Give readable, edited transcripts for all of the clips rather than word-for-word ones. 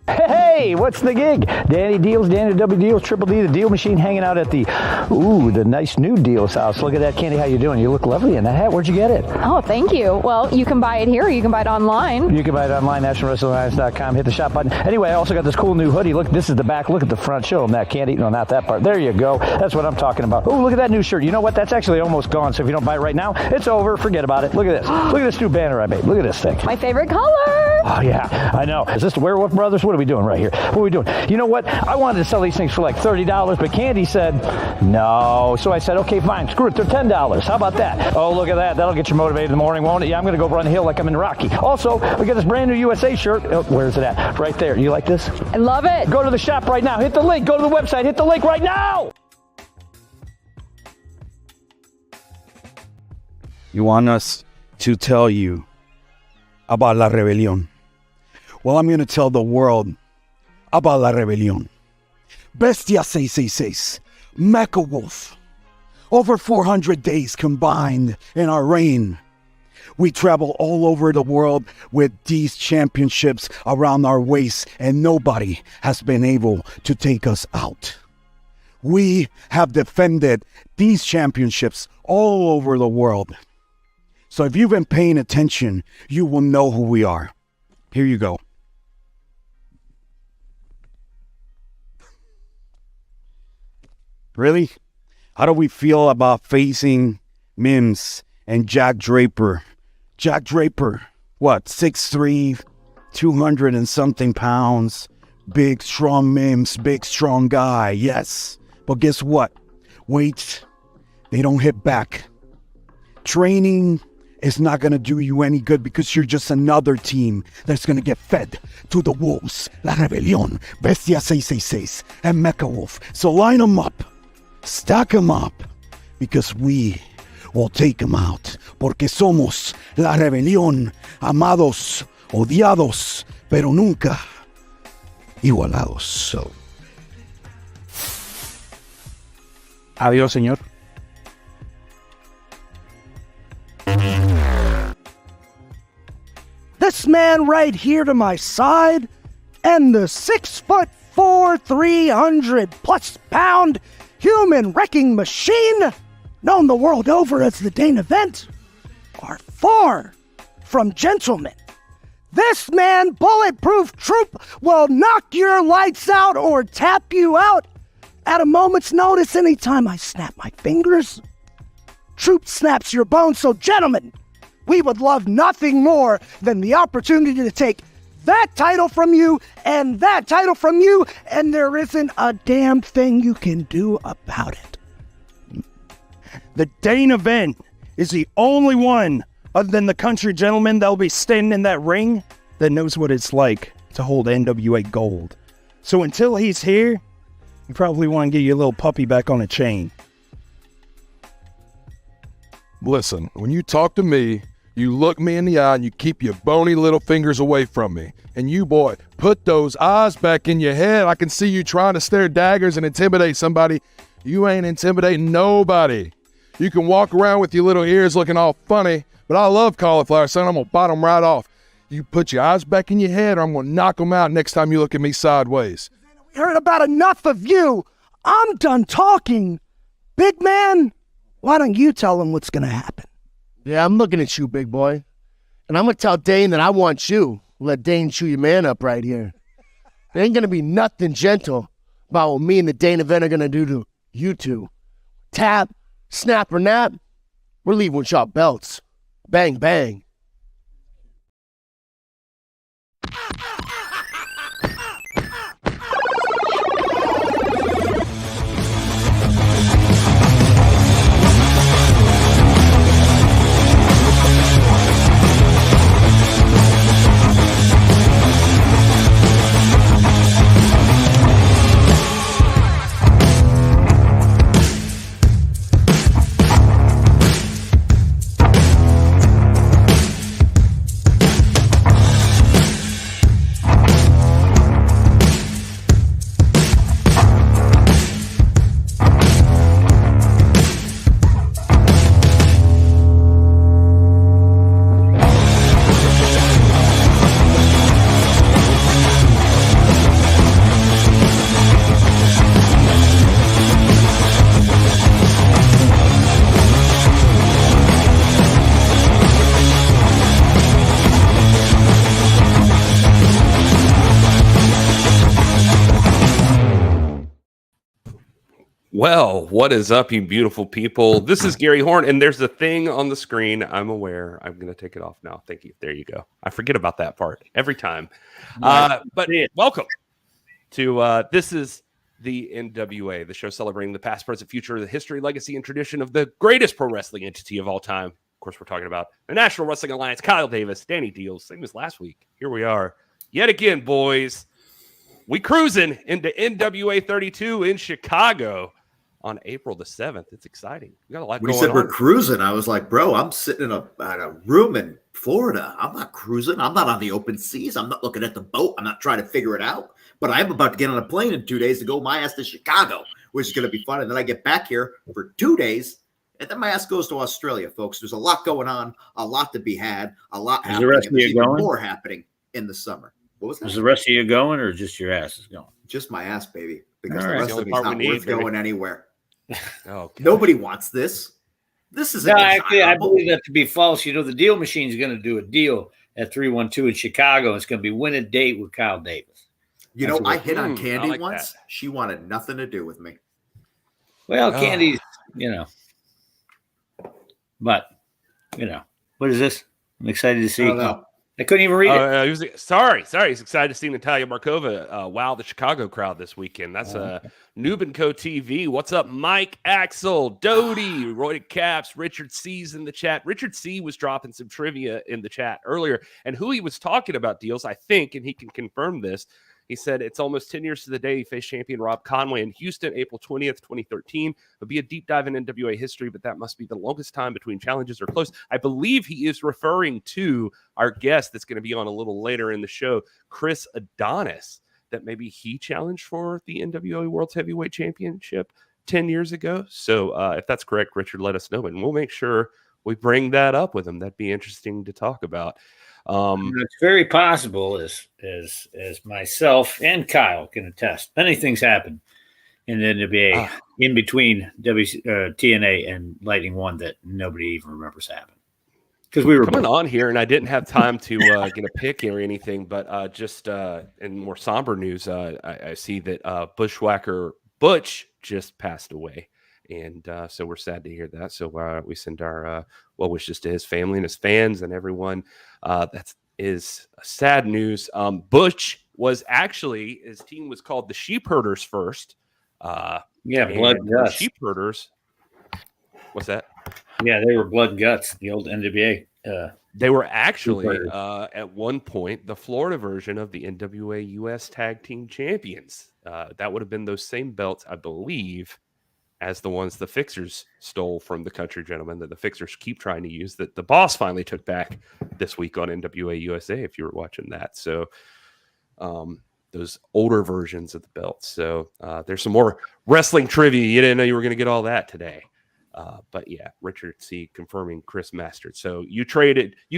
Hey, what's the gig? Danny Dealz, Danny W. Dealz, Triple D, the Deal Machine, hanging out at the nice new Dealz house. Look at that, Candy. How you doing? You look lovely in that hat. Where'd you get it? Oh, thank you. Well, you can buy it here, or you can buy it online. You can buy it online, nationalwrestlingalliance.com. Hit the shop button. Anyway, I also got this cool new hoodie. Look, this is the back. Look at the front. Show them that, Candy. No, not that part. There you go. That's what I'm talking about. Oh, look at that new shirt. You know what? That's actually almost gone, so if you don't buy it right now, it's over. Forget about it. Look at this. Look at this new banner I made. Look at this thing. My favorite color. Oh, yeah, I know. Is this the Werewolf Brothers? What are we doing right here? What are we doing? You know what? I wanted to sell these things for like $30, but Candy said no. So I said, okay, fine. Screw it. They're $10. How about that? Oh, look at that. That'll get you motivated in the morning, won't it? Yeah, I'm going to go run the hill like I'm in Rocky. Also, we got this brand new USA shirt. Oh, where's it at? Right there. You like this? I love it. Go to the shop right now. Hit the link. Go to the website. Hit the link right now. You want us to tell you about La Rebelión? Well, I'm going to tell the world about La Rebelión. Bestia 666, Mecha Wolf. Over 400 days combined in our reign. We travel all over the world with these championships around our waist, and nobody has been able to take us out. We have defended these championships all over the world. So if you've been paying attention, you will know who we are. Here you go. Really? How do we feel about facing Mims and Jack Draper? Jack Draper, what, 6'3", 200 and something pounds. Big, strong Mims, big, strong guy, yes. But guess what? Weights, they don't hit back. Training is not going to do you any good because you're just another team that's going to get fed to the wolves. La Rebelión, Bestia 666, and Mecha Wolf. So line them up. Stack them up, because we will take them out, porque somos la rebelión, amados, odiados, pero nunca igualados. So, adiós, señor. This man right here to my side, and the 6'4", 300+ pound human wrecking machine, known the world over as the Dane Event, are far from gentlemen. This man, Bulletproof Troop, will knock your lights out or tap you out at a moment's notice anytime I snap my fingers. Troop snaps your bones. So gentlemen, we would love nothing more than the opportunity to take that title from you and that title from you, and there isn't a damn thing you can do about it. The Dane Event is the only one, other than the country gentleman that'll be standing in that ring, that knows what it's like to hold NWA gold. So until he's here, you probably want to get your little puppy back on a chain. Listen, when you talk to me, you look me in the eye and you keep your bony little fingers away from me. And you, boy, put those eyes back in your head. I can see you trying to stare daggers and intimidate somebody. You ain't intimidating nobody. You can walk around with your little ears looking all funny, but I love cauliflower, son. I'm going to bite them right off. You put your eyes back in your head or I'm going to knock them out next time you look at me sideways. We heard about enough of you. I'm done talking. Big man, why don't you tell him what's going to happen? Yeah, I'm looking at you, big boy. And I'm going to tell Dane that I want you. Let Dane chew your man up right here. There ain't going to be nothing gentle about what me and the Dane Event are going to do to you two. Tap, snap, or nap, we're leaving with sharp belts. Bang, bang. Well, what is up, you beautiful people? This is Gary Horne, and there's a thing on the screen. I'm aware. I'm going to take it off now. Thank you. There you go. I forget about that part every time. But welcome to This is the NWA, the show celebrating the past, present, future, the history, legacy, and tradition of the greatest pro wrestling entity of all time. Of course, we're talking about the National Wrestling Alliance, Kyle Davis, Danny Dealz, same as last week. Here we are yet again, boys. We cruising into NWA 32 in Chicago on April the 7th. It's exciting. We got a lot when going you said on. We're cruising, I was like, bro, I'm sitting in a room in Florida. I'm not cruising. I'm not on the open seas. I'm not looking at the boat. I'm not trying to figure it out. But I'm about to get on a plane in 2 days to go my ass to Chicago, which is going to be fun. And then I get back here for 2 days, and then my ass goes to Australia, folks. There's a lot going on, a lot to be had, a lot happening. The rest of you even going? More happening in the summer. What was that? Is the rest of you going, or just your ass is going? Just my ass, baby, because All the right. rest The of only me is part not we worth need, baby. going anywhere. Okay. Nobody wants this. This is No, actually, I believe that to be false. You know, the Deal Machine is going to do a deal at 312 in Chicago. It's going to be win a date with Kyle Davis. You know, I hit on I Candy like once. that. She wanted nothing to do with me. Well, Oh. Candy's, but, what is this? I'm excited to see. I don't know. I couldn't even read it. Sorry. He's excited to see Natalia Markova wow the Chicago crowd this weekend. That's Noob & Co. TV. What's up, Mike, Axel, Doty, Roy Caps, Richard C's in the chat. Richard C was dropping some trivia in the chat earlier, and who he was talking about, Dealz, I think, and he can confirm this. He said it's almost 10 years to the day he faced champion Rob Conway in Houston, April 20th, 2013. It'll be a deep dive in NWA history, but that must be the longest time between challenges or close. I believe he is referring to our guest that's going to be on a little later in the show, Chris Adonis, that maybe he challenged for the NWA World Heavyweight Championship 10 years ago. So if that's correct, Richard, let us know, and we'll make sure we bring that up with him. That'd be interesting to talk about. It's very possible, as myself and Kyle can attest. Many things happen in the NWA in between TNA and Lightning One that nobody even remembers happened. Because we were coming on here, and I didn't have time to get a pick or anything, but just in more somber news, I see that Bushwhacker Butch just passed away. And so we're sad to hear that. So we send our well wishes to his family and his fans and everyone. That is sad news. Butch was actually, his team was called the Sheep Herders first. Blood and Guts. Sheep Herders. What's that? Yeah, they were Blood and Guts, the old NWA. They were actually, at one point, the Florida version of the NWA US Tag Team Champions. That would have been those same belts, I believe, as the ones the Fixers stole from the Country Gentlemen that the Fixers keep trying to use, that the Boss finally took back this week on NWA USA, if you were watching that. So those older versions of the belts. So there's some more wrestling trivia. You didn't know you were going to get all that today. But yeah, Richard C. confirming Chris Masters. So you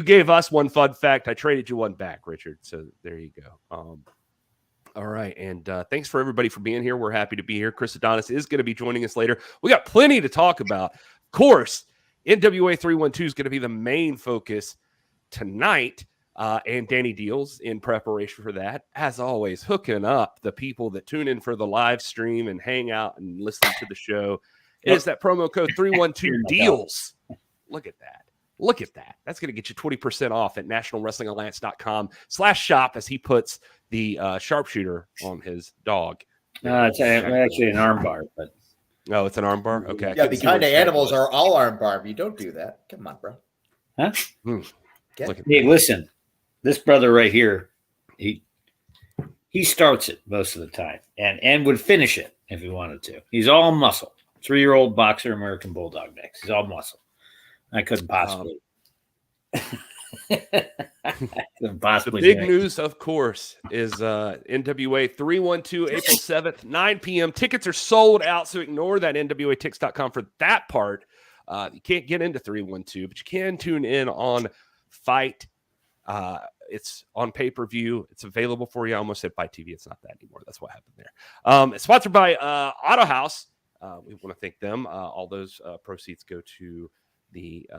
gave us one fun fact. I traded you one back, Richard. So there you go. All right. And thanks for everybody for being here. We're happy to be here. Chris Adonis is going to be joining us later. We got plenty to talk about. Of course, NWA 312 is going to be the main focus tonight. And Danny Dealz in preparation for that, as always, hooking up the people that tune in for the live stream and hang out and listen to the show. It is that promo code 312 Dealz. Look at that. Look at that. That's going to get you 20% off at nationalwrestlingalliance.com/shop as he puts the sharpshooter on his dog. It's actually an armbar, but it's an armbar. Okay. Yeah, the kind of animals are all armbar. You don't do that. Come on, bro. Huh? Hey, listen, this brother right here, he starts it most of the time and would finish it if he wanted to. He's all muscle. 3-year-old boxer, American Bulldog mix. He's all muscle. I couldn't possibly. The big news, of course, is NWA 312 April 7th, 9 p.m. Tickets are sold out, so ignore that NWATix.com for that part. You can't get into 312, but you can tune in on Fight. It's on pay-per-view. It's available for you. I almost said Fight TV. It's not that anymore. That's what happened there. It's sponsored by Auto House. We want to thank them. All those proceeds go to the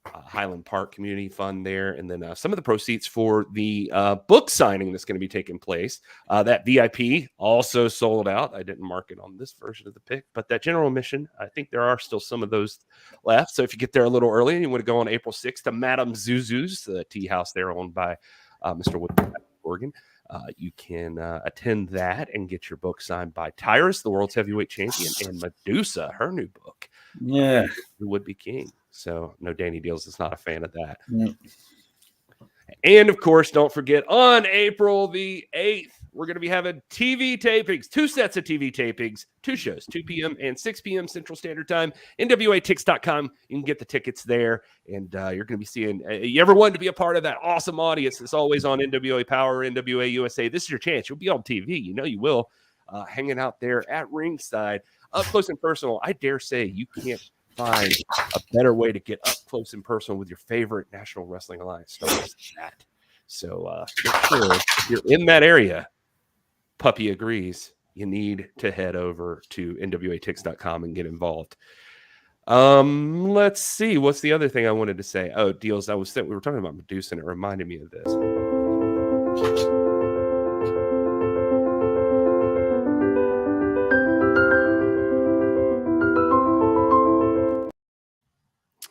Highland Park Community Fund there. And then some of the proceeds for the book signing that's going to be taking place. That VIP also sold out. I didn't mark it on this version of the pick, but that general admission, I think there are still some of those left. So if you get there a little early and you want to go on April 6th to Madame Zuzu's, the tea house there owned by Mr. William Patrick Billy Corgan, you can attend that and get your book signed by Tyrus, the world's heavyweight champion, and Medusa, her new book. Yeah. The Would Be King. So no, Danny Dealz is not a fan of that. Mm. And of course, don't forget on April the 8th, we're going to be having TV tapings, 2 sets of TV tapings, 2 shows, 2 p.m. and 6 p.m. Central Standard Time. NWATix.com. You can get the tickets there, and you're going to be seeing. You ever wanted to be a part of that awesome audience that's always on NWA Power, NWA USA? This is your chance. You'll be on TV. You know you will. Hanging out there at ringside, up close and personal. I dare say you can't find a better way to get up close and personal with your favorite National Wrestling Alliance stars than that. So make sure if you're in that area, Puppy agrees, you need to head over to NWATix.com and get involved. Let's see. What's the other thing I wanted to say? Oh, Dealz. We were talking about Medusa, and it reminded me of this.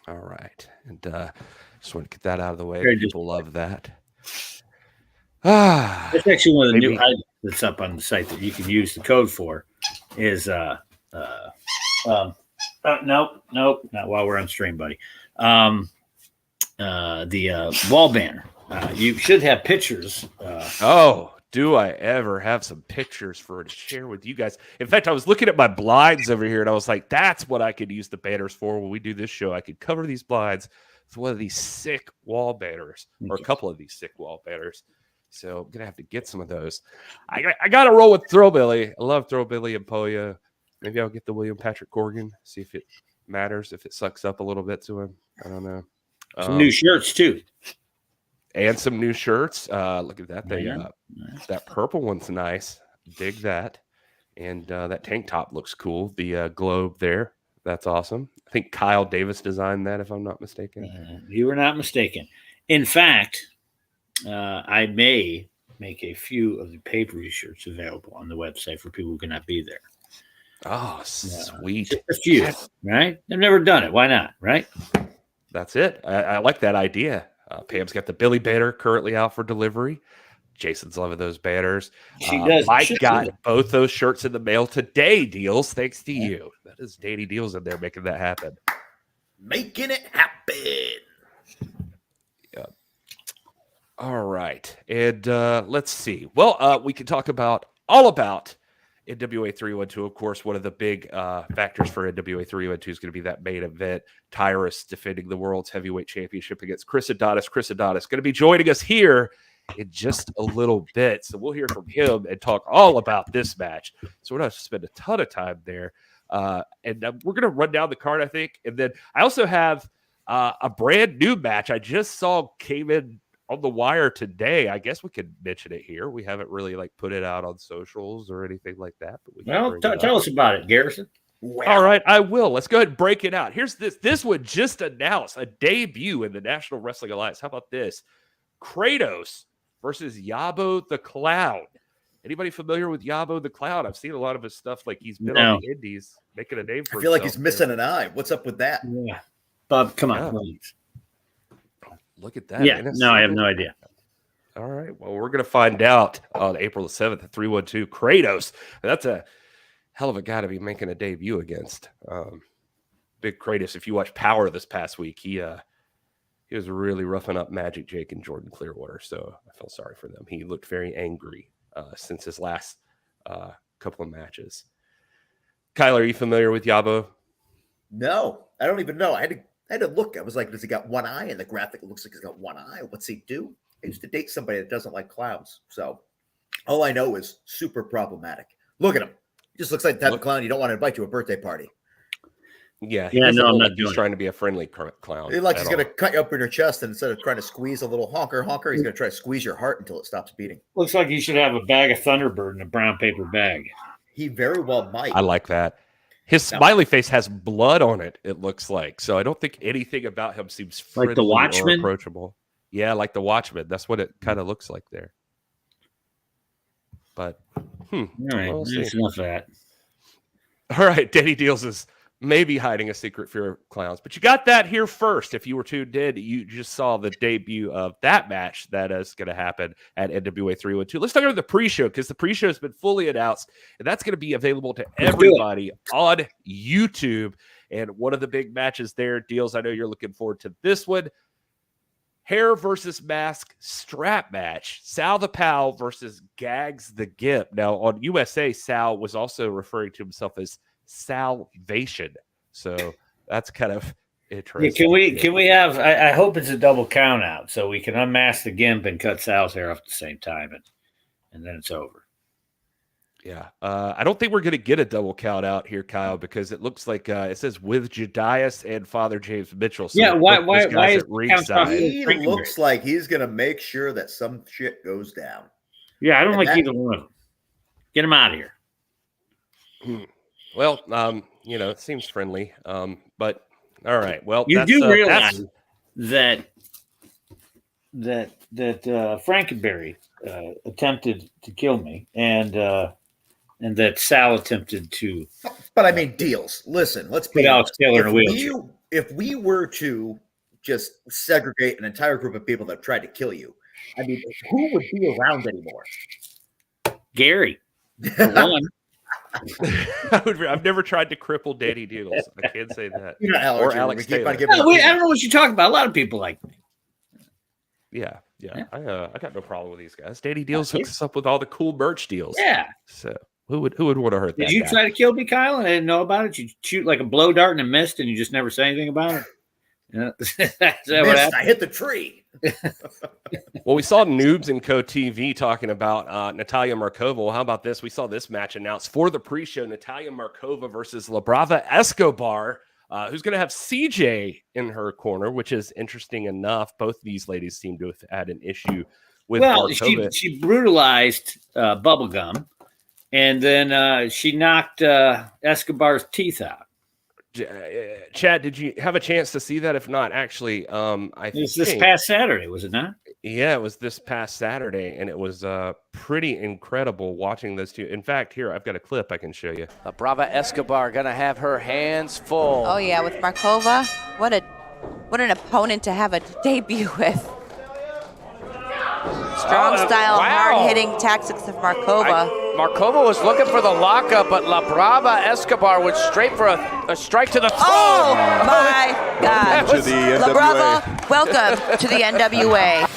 All right. And just want to get that out of the way. People love that. That's actually one of the new items that's up on the site that you can use the code for is nope, not while we're on stream, buddy. The wall banner. You should have pictures. Do I ever have some pictures to share with you guys? In fact, I was looking at my blinds over here, and I was like, that's what I could use the banners for when we do this show. I could cover these blinds with one of these sick wall banners, or a couple of these sick wall banners. So I'm going to have to get some of those. I got to roll with Throwbilly. I love Throwbilly and Poya. Maybe I'll get the William Patrick Corgan, see if it matters, if it sucks up a little bit to him. I don't know. Some new shirts, too. And some new shirts. Look at that. That purple one's nice. Dig that. And that tank top looks cool. The globe there. That's awesome. I think Kyle Davis designed that, if I'm not mistaken. You were not mistaken. In fact, I may make a few of the pay-per-view shirts available on the website for people who cannot be there. Oh, sweet. Just a few, right? I've never done it. Why not, right? That's it. I like that idea. Pam's got the Billy banner currently out for delivery. Jason's loving those banners. She does. Mike got both those shirts in the mail today, Dealz. Thanks to you. That is Danny Dealz in there making that happen. Making it happen. Yeah. All right. And let's see. Well, we can talk all about NWA 312. Of course, one of the big factors for NWA 312 is going to be that main event. Tyrus defending the World's Heavyweight Championship against Chris Adonis. Chris Adonis going to be joining us here in just a little bit. So we'll hear from him and talk all about this match. So we're not going to spend a ton of time there. And we're going to run down the card, I think. And then I also have a brand new match I just saw came in on the wire today. I guess we could mention it here. We haven't really put it out on socials or anything like that. But tell us about it, Garrison. Well, all right, I will. Let's go ahead and break it out. Here's this. This would just announce a debut in the National Wrestling Alliance. How about this? Kratos versus Yabo the Clown. Anybody familiar with Yabo the Clown? I've seen a lot of his stuff. He's been on the Indies, making a name for himself. I feel like he's missing an eye. What's up with that? Yeah, Bob, come on, please. Look at that. Yeah, no, I have no idea. All right. Well, we're going to find out on April the 7th at 312. Kratos. That's a hell of a guy to be making a debut against. Big Kratos. If you watch Power this past week, he was really roughing up Magic Jake and Jordan Clearwater. So I felt sorry for them. He looked very angry since his last couple of matches. Kyle, are you familiar with Yabo? No, I don't even know. I had to look. I was like, does he got one eye? And the graphic looks like he's got one eye. What's he do? I used to date somebody that doesn't like clowns. So all I know is super problematic. Look at him. He just looks like the type of clown you don't want to invite to a birthday party. Yeah. No, I'm not he's trying to be a friendly clown. He's going to cut you up in your chest, and instead of trying to squeeze a little honker, he's going to try to squeeze your heart until it stops beating. Looks like he should have a bag of Thunderbird in a brown paper bag. He very well might. I like that. His smiley face has blood on it, it looks like. So I don't think anything about him seems friendly Like the Watchmen? or approachable. Yeah, like the Watchmen. That's what it kind of looks like there. But, All right, we'll see. that's enough of that. All right, Danny Dealz is maybe hiding a secret fear of clowns, but you got that here first. If you were tuned in, you just saw the debut of that match that is going to happen at NWA 312. Let's talk about the pre-show, because the pre-show has been fully announced, and that's going to be available to everybody on YouTube. And one of the big matches there, Dealz, I know you're looking forward to this one. Hair versus mask strap match. Sal the Pal versus Gags the Gimp. Now, on USA, Sal was also referring to himself as Salvation. So that's kind of interesting. Yeah, can we have, I hope it's a double count out so we can unmask the Gimp and cut Sal's hair off at the same time, and then it's over. Yeah. I don't think we're going to get a double count out here, Kyle, because it looks like it says with Jedias and Father James Mitchell. So yeah, why is it ringside? He looks like he's going to make sure that some shit goes down. Yeah, I don't like either one of them. Get him out of here. Well, it seems friendly. But all right. Well, you do realize that Frankenberry attempted to kill me, and that Sal attempted to. But I mean, Dealz. Listen, let's be Alex Taylor in a wheelchair. If we were to just segregate an entire group of people that tried to kill you, I mean, who would be around anymore? Gary. For one. I've never tried to cripple Danny Dealz. I can't say that. Or Alex Taylor. I don't know what you're talking about. A lot of people like me. Yeah. I got no problem with these guys. Danny Dealz hooks us up with all the cool merch deals. Yeah. So who would want to hurt that? Did you try to kill me, Kyle, and I didn't know about it? You shoot like a blow dart and it missed, and you just never say anything about it? Yeah. Is that what happened? I hit the tree. Well, we saw Noobs and Co. TV talking about Natalia Markova. Well, how about this? We saw this match announced for the pre-show: Natalia Markova versus La Brava Escobar, who's going to have CJ in her corner, which is interesting enough. Both these ladies seem to have had an issue with Markova. She brutalized Bubblegum, and then she knocked Escobar's teeth out. Chad, did you have a chance to see that? If not, actually, I think this past Saturday, was it not? Yeah, it was this past Saturday, and it was pretty incredible watching those two. In fact, here, I've got a clip I can show you. Brava Escobar going to have her hands full. Oh, yeah, with Markova. What an opponent to have a debut with. Strong style, hard-hitting tactics of Markova. Markova was looking for the lockup, but La Brava Escobar went straight for a strike to the throat. Oh, my God. La Brava, welcome to the NWA.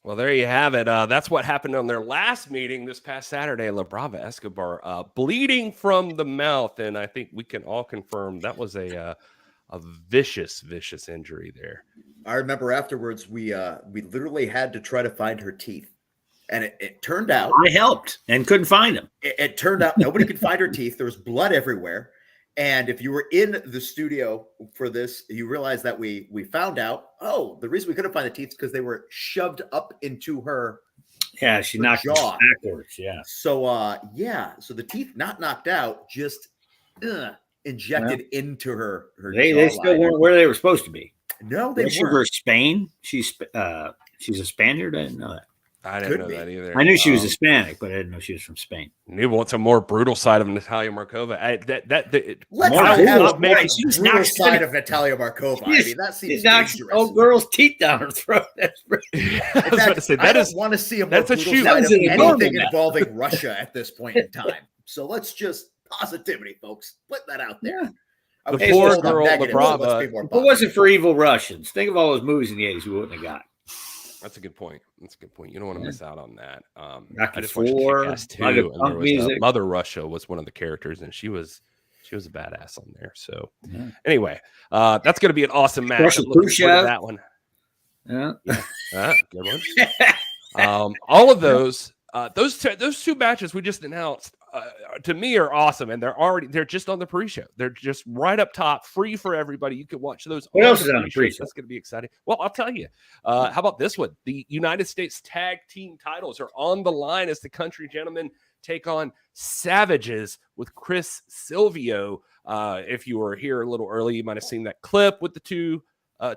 Well, there you have it. That's what happened on their last meeting this past Saturday. La Brava Escobar bleeding from the mouth, and I think we can all confirm that was a vicious injury there. I remember afterwards we literally had to try to find her teeth, and it turned out I helped and couldn't find them. It turned out nobody could find her teeth. There was blood everywhere. And if you were in the studio for this, you realize that we found out, the reason we couldn't find the teeth is because they were shoved up into her. Yeah, she knocked jaw backwards. Yeah. So, so the teeth not knocked out, just injected into her. They still weren't where they were supposed to be. No, they weren't. Her Spain. She's a Spaniard. I didn't know that. I didn't know that either. I knew she was Hispanic, but I didn't know she was from Spain. Knew what's a more brutal side of Natalia Markova. Let's brutal side of Natalia Markova. I mean, that seems dangerous. Old girl's teeth down her throat. That's I was about to say, I don't want to see a more brutal side of anything involving Russia at this point in time. So let's just positivity, folks. Put that out there. The poor girl, La Brava. If it wasn't for evil Russians, think of all those movies in the 80s we wouldn't have got. That's a good point. You don't want to miss out on that. Rocky I just watched IV, Kick-Ass 2, like a and there punk was music. Mother Russia was one of the characters, and she was a badass on there. So anyway, that's going to be an awesome match. Russell I'm looking forward to Khrushchev. that one. Yeah. Good one. All of those two matches we just announced to me are awesome, and they're just on the pre-show. They're just right up top, free for everybody. You can watch those. What else is on the pre-show? That's going to be exciting. Well, I'll tell you. How about this one? The United States Tag Team titles are on the line as the Country Gentlemen take on Savages with Chris Silvio. If you were here a little early, you might have seen that clip with the two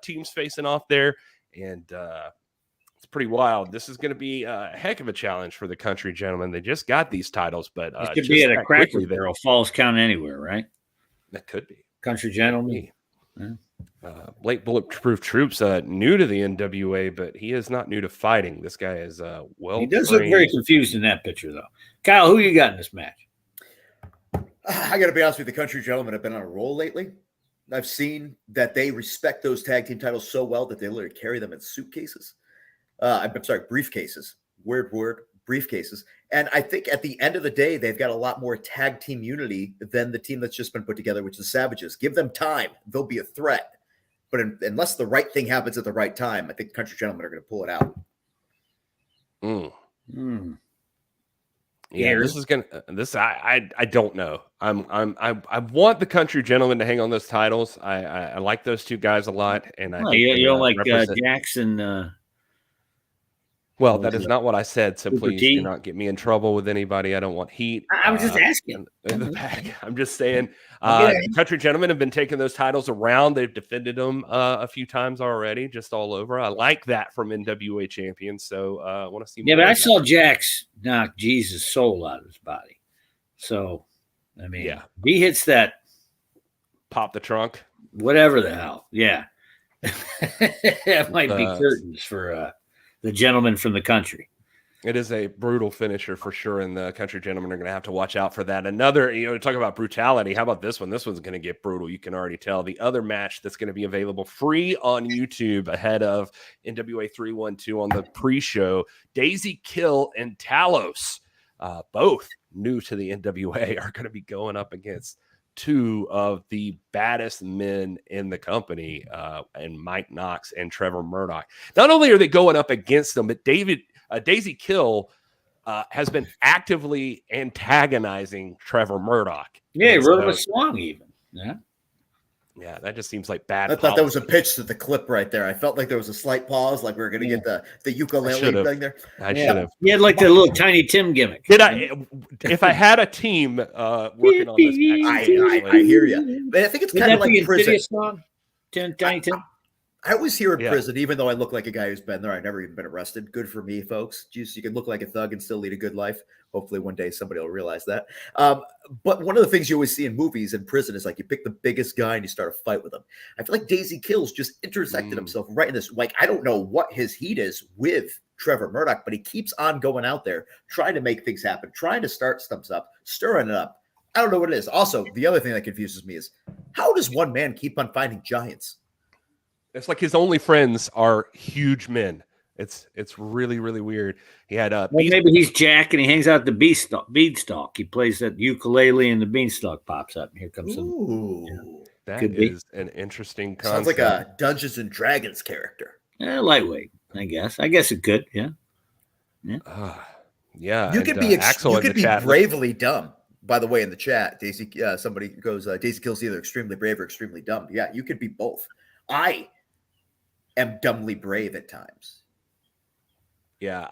teams facing off there, and it's pretty wild. This is going to be a heck of a challenge for the Country Gentlemen. They just got these titles, but It could be at a Cracker Barrel, Falls Count Anywhere, right? That could be. Country Gentlemen. Blake Bulletproof Troops, new to the NWA, but he is not new to fighting. This guy is well. He does look very confused in that picture, though. Kyle, who you got in this match? I got to be honest with you, the Country Gentlemen have been on a roll lately. I've seen that they respect those tag team titles so well that they literally carry them in suitcases. I'm sorry, briefcases. Weird word, briefcases. And I think at the end of the day, they've got a lot more tag team unity than the team that's just been put together, which is Savages. Give them time. They'll be a threat. But unless the right thing happens at the right time, I think the Country Gentlemen are going to pull it out. Yeah, this is gonna. I don't know. I want the Country Gentlemen to hang on those titles. I like those two guys a lot, and I think you don't like Jackson. Well, that is not what I said. So please do not get me in trouble with anybody. I don't want heat. I was just asking. In the bag. I'm just saying. The Country Gentlemen have been taking those titles around. They've defended them a few times already, just all over. I like that from NWA champions. So I want to see. Yeah, but I saw Jax knock Jesus' soul out of his body. So, I mean, he hits that. Pop the trunk. Whatever the hell. Yeah. That might be curtains for the gentleman from the country. It is a brutal finisher for sure, and the Country Gentlemen are going to have to watch out for that. Another, talk about brutality. How about this one? This one's going to get brutal. You can already tell. The other match that's going to be available free on YouTube ahead of NWA 312 on the pre-show, Daisy Kill and Talos, both new to the NWA, are going to be going up against two of the baddest men in the company, and Mike Knox and Trevor Murdoch. Not only are they going up against them, but Daisy Kill has been actively antagonizing Trevor Murdoch. Yeah, he wrote him a song even. Yeah, that just seems like bad. I thought that was a pitch to the clip right there. I felt like there was a slight pause, like we were going to get the ukulele thing there. I should have. He had like the little Tiny Tim gimmick. If I had a team working on this match, I hear you. But I think it's kind of like prison. Song? Tiny Tim? I always hear in prison, even though I look like a guy who's been there, I've never even been arrested. Good for me, folks. Just you can look like a thug and still lead a good life. Hopefully one day somebody will realize that. But one of the things you always see in movies in prison is like you pick the biggest guy and you start a fight with him. I feel like Daisy Kills just intersected himself right in this. Like, I don't know what his heat is with Trevor Murdoch, but he keeps on going out there, trying to make things happen, trying to start stuff up, stirring it up. I don't know what it is. Also, the other thing that confuses me is how does one man keep on finding giants? It's like his only friends are huge men. It's really, really weird. He had maybe he's Jack and he hangs out at the beanstalk. He plays that ukulele and the beanstalk pops up. And here comes that is an interesting concept. Sounds like a Dungeons and Dragons character. Lightweight, I guess. I guess it could. Yeah. You could be bravely dumb. By the way, in the chat, Daisy, somebody goes, Daisy Kills either extremely brave or extremely dumb. Yeah, you could be both. I am dumbly brave at times. Yeah,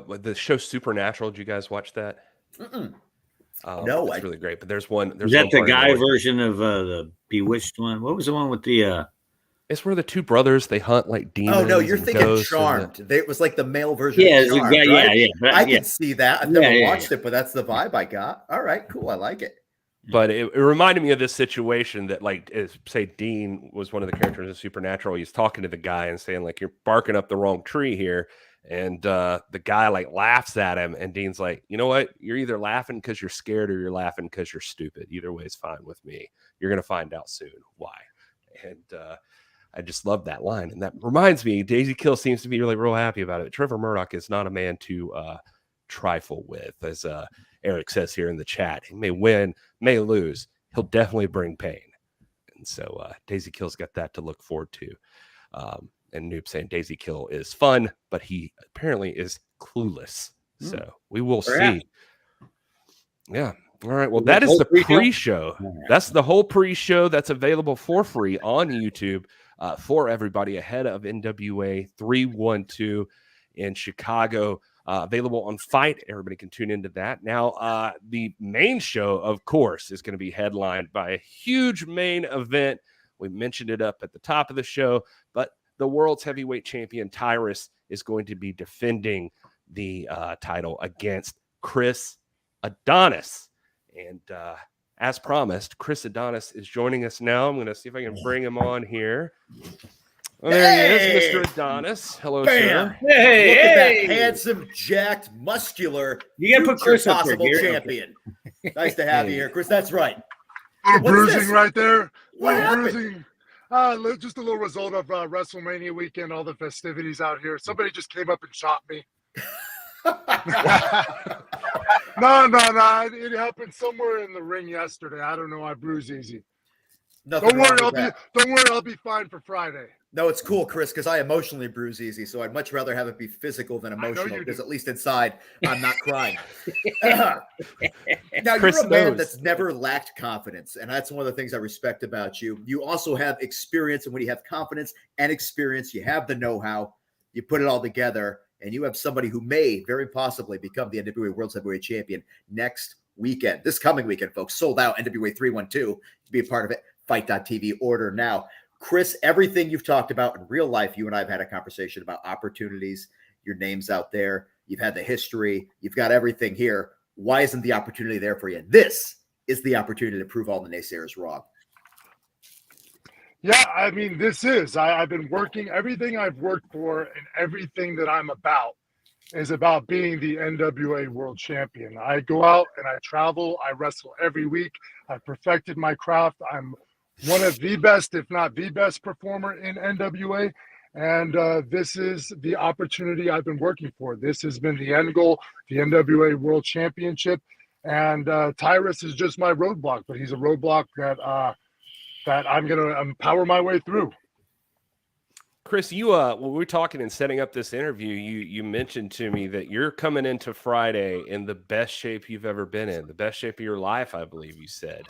the show Supernatural. Did you guys watch that? No, it's really great. But there's one. Is that the guy version of the Bewitched one? What was the one with the? It's where the two brothers they hunt like demons. Oh no, you're thinking Charmed. It was like the male version. of Charmed, right? I can see that. I've never watched it, but that's the vibe I got. All right, cool. I like it. But it reminded me of this situation that, like, say Dean was one of the characters in Supernatural. He's talking to the guy and saying, like, you're barking up the wrong tree here. And the guy, like, laughs at him. And Dean's like, you know what? You're either laughing because you're scared or you're laughing because you're stupid. Either way is fine with me. You're going to find out soon why. And I just love that line. And that reminds me, Daisy Kill seems to be really real happy about it. Trevor Murdoch is not a man to trifle with, as Eric says here in the chat. He may win, may lose. He'll definitely bring pain. And so Daisy Kill's got that to look forward to. And Noob saying Daisy Kill is fun, but he apparently is clueless. So we will see. Yeah. All right. Well, that is the pre-show. That's the whole pre-show that's available for free on YouTube for everybody ahead of NWA 312 in Chicago. Available on Fight. Everybody can tune into that. Now, the main show, of course, is going to be headlined by a huge main event. We mentioned it up at the top of the show, but the world's heavyweight champion, Tyrus, is going to be defending the title against Chris Adonis. And as promised, Chris Adonis is joining us now. I'm going to see if I can bring him on here. Oh, there he is, Mr. Adonis. Hello, sir. Hey, look at that handsome, jacked, muscular, you gotta put Chris up possible here. champion. Nice to have you here, Chris. That's right. Bruising right there. What happened? Bruising. Just a little result of WrestleMania weekend, all the festivities out here. Somebody just came up and shot me. No. It happened somewhere in the ring yesterday. I don't know. I bruise easy. Don't worry, I'll be fine for Friday. No, it's cool, Chris, because I emotionally bruise easy, so I'd much rather have it be physical than emotional, because at least inside, I'm not crying. Now, Chris you're a man knows. that's never lacked confidence, and that's one of the things I respect about you. You also have experience, and when you have confidence and experience, you have the know-how, you put it all together, and you have somebody who may very possibly become the NWA World Heavyweight Champion next weekend. This coming weekend, folks, sold out, NWA 312. To be a part of it, Fight.tv, order now. Chris, everything you've talked about in real life, you and I have had a conversation about opportunities, your name's out there, you've had the history, you've got everything here. Why isn't the opportunity there for you? This is the opportunity to prove all the naysayers wrong. Yeah, I mean, this is. I've been working, everything I've worked for and everything that I'm about is about being the NWA World Champion. I go out and I travel, I wrestle every week. I've perfected my craft. I'm one of the best, if not the best performer in NWA. And this is the opportunity I've been working for. This has been the end goal, the NWA World Championship. And Tyrus is just my roadblock, but he's a roadblock that I'm going to power my way through. Chris, you when we were talking and setting up this interview, you mentioned to me that you're coming into Friday in the best shape you've ever been in, the best shape of your life, I believe you said.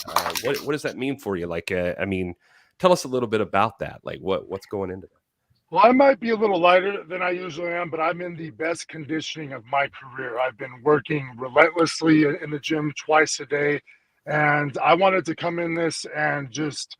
What does that mean for you? Like, I mean, tell us a little bit about that. Like, what's going into that? Well, I might be a little lighter than I usually am, but I'm in the best conditioning of my career. I've been working relentlessly in the gym twice a day, and I wanted to come in this and just,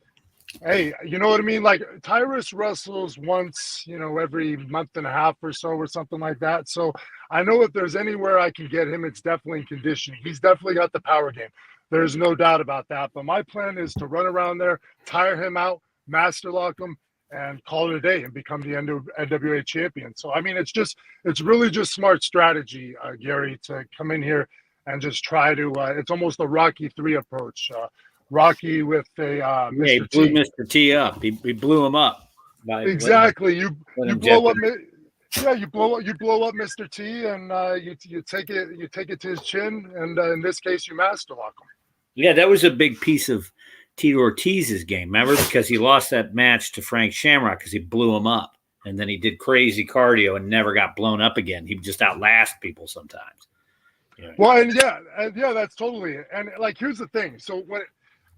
hey, you know what I mean? Like, Tyrus wrestles once, every month and a half or so or something like that. So I know if there's anywhere I can get him, it's definitely in conditioning. He's definitely got the power game. There's no doubt about that. But my plan is to run around there, tire him out, master lock him, and call it a day and become the NWA champion. So, I mean, it's really just smart strategy, Gary, to come in here and just try to, it's almost a Rocky 3 approach. Rocky with a Mr. he blew Mr. T up. He blew him up. Exactly. You blow up. Yeah, you blow up Mr. T, and you take it to his chin, and in this case, you master lock him. Yeah, that was a big piece of Tito Ortiz's game. Remember, because he lost that match to Frank Shamrock because he blew him up, and then he did crazy cardio and never got blown up again. He would just outlast people sometimes. Yeah. Well, and yeah, that's totally it. And like, here's the thing. So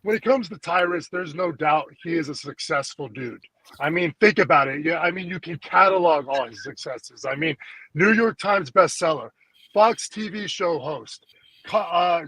when it comes to Tyrus, there's no doubt he is a successful dude. I mean, think about it. Yeah, I mean, you can catalog all his successes. I mean, New York Times bestseller, Fox TV show host,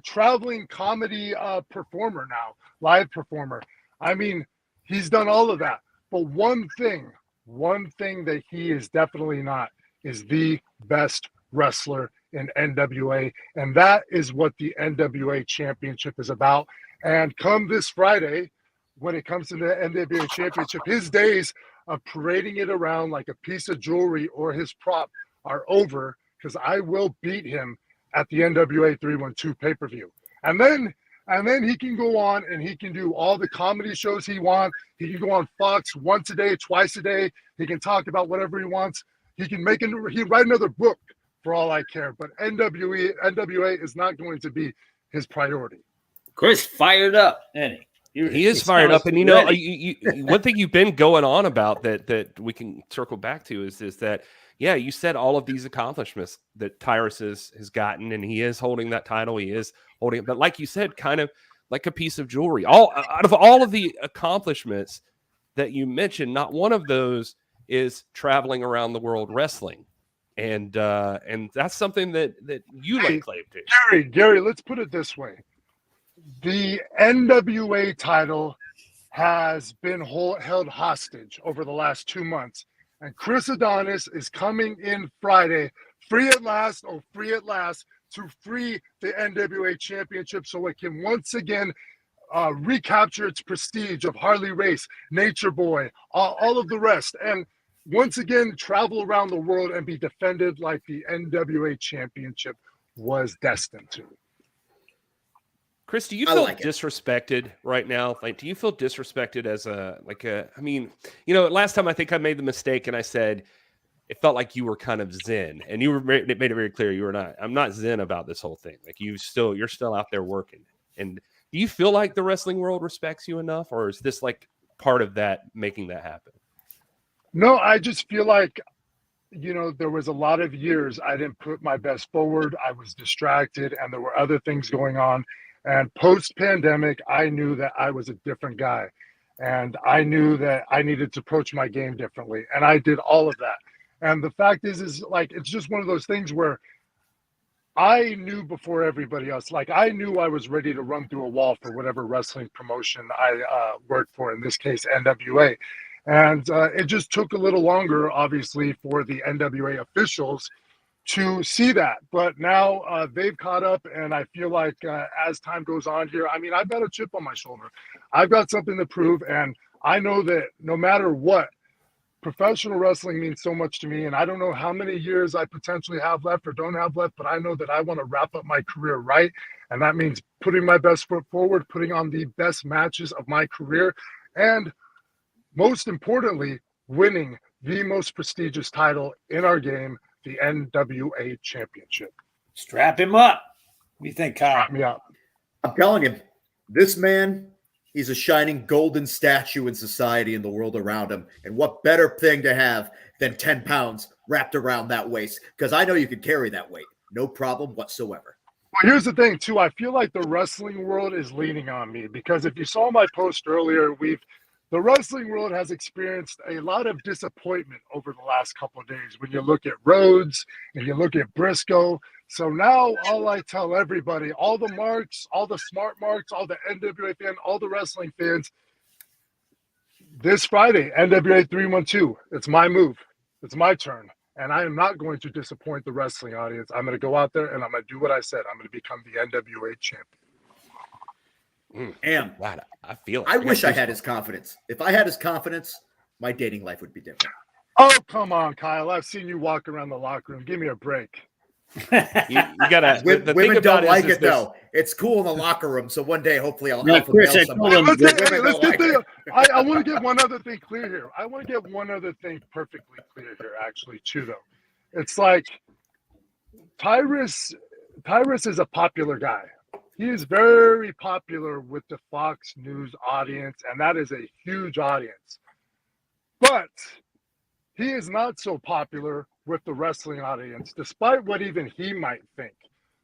traveling comedy performer now, live performer. I mean, he's done all of that. But one thing that he is definitely not is the best wrestler in NWA. And that is what the NWA Championship is about. And come this Friday, when it comes to the NWA Championship, his days of parading it around like a piece of jewelry or his prop are over, because I will beat him at the NWA 312 pay-per-view. And And then he can go on and he can do all the comedy shows he wants. He can go on Fox once a day, twice a day. He can talk about whatever he wants. He can he can write another book for all I care. But NWA is not going to be his priority. Chris fired up, isn't he? He is fired up, and you know, one thing you've been going on about that we can circle back to is that, yeah, you said all of these accomplishments that Tyrus has gotten, and he is holding that title. He is holding it, but like you said, kind of like a piece of jewelry. Out of all of the accomplishments that you mentioned, not one of those is traveling around the world wrestling, and that's something that you lay claim to. Gary, let's put it this way. The NWA title has been held hostage over the last 2 months. And Chris Adonis is coming in Friday, free at last, to free the NWA championship so it can once again recapture its prestige of Harley Race, Nature Boy, all of the rest. And once again, travel around the world and be defended like the NWA championship was destined to. Chris, do you feel disrespected right now? Like, do you feel disrespected as I mean, you know, last time I think I made the mistake and I said it felt like you were kind of zen, and you made it very clear you were not. I'm not zen about this whole thing. Like, you're still out there working. And do you feel like the wrestling world respects you enough, or is this like part of that making that happen? No, I just feel like, you know, there was a lot of years I didn't put my best forward. I was distracted, and there were other things going on. And post-pandemic, I knew that I was a different guy. And I knew that I needed to approach my game differently. And I did all of that. And the fact is like, it's just one of those things where I knew before everybody else. Like, I knew I was ready to run through a wall for whatever wrestling promotion I worked for, in this case, NWA. And it just took a little longer, obviously, for the NWA officials to see that. But now they've caught up, and I feel like as time goes on here, I mean, I've got a chip on my shoulder. I've got something to prove, and I know that no matter what, professional wrestling means so much to me, and I don't know how many years I potentially have left or don't have left, but I know that I want to wrap up my career right, and that means putting my best foot forward, putting on the best matches of my career, and most importantly, winning the most prestigious title in our game, the NWA Championship. Strap him up. What do you think, Kyle? Strap me up. I'm telling you, this man, he's a shining golden statue in society and the world around him. And what better thing to have than 10 pounds wrapped around that waist? Because I know you could carry that weight. No problem whatsoever. Well, here's the thing, too. I feel like the wrestling world is leaning on me, because if you saw my post earlier, the wrestling world has experienced a lot of disappointment over the last couple of days when you look at Rhodes and you look at Briscoe. So now all I tell everybody, all the marks, all the smart marks, all the NWA fans, all the wrestling fans, this Friday, NWA 312, it's my move. It's my turn. And I am not going to disappoint the wrestling audience. I'm going to go out there and I'm going to do what I said. I'm going to become the NWA champion. And I feel it. I wish I had his confidence. If I had his confidence, my dating life would be different. Oh, come on, Kyle. I've seen you walk around the locker room. Give me a break. You gotta. The women thing don't about like is it though. It's cool in the locker room. So one day, hopefully, I'll alpha Chris, male I somebody. told him- I want to get one other thing clear here. I want to get one other thing perfectly clear here, actually, too, though. It's like Tyrus is a popular guy. He is very popular with the Fox News audience, and that is a huge audience. But he is not so popular with the wrestling audience, despite what even he might think.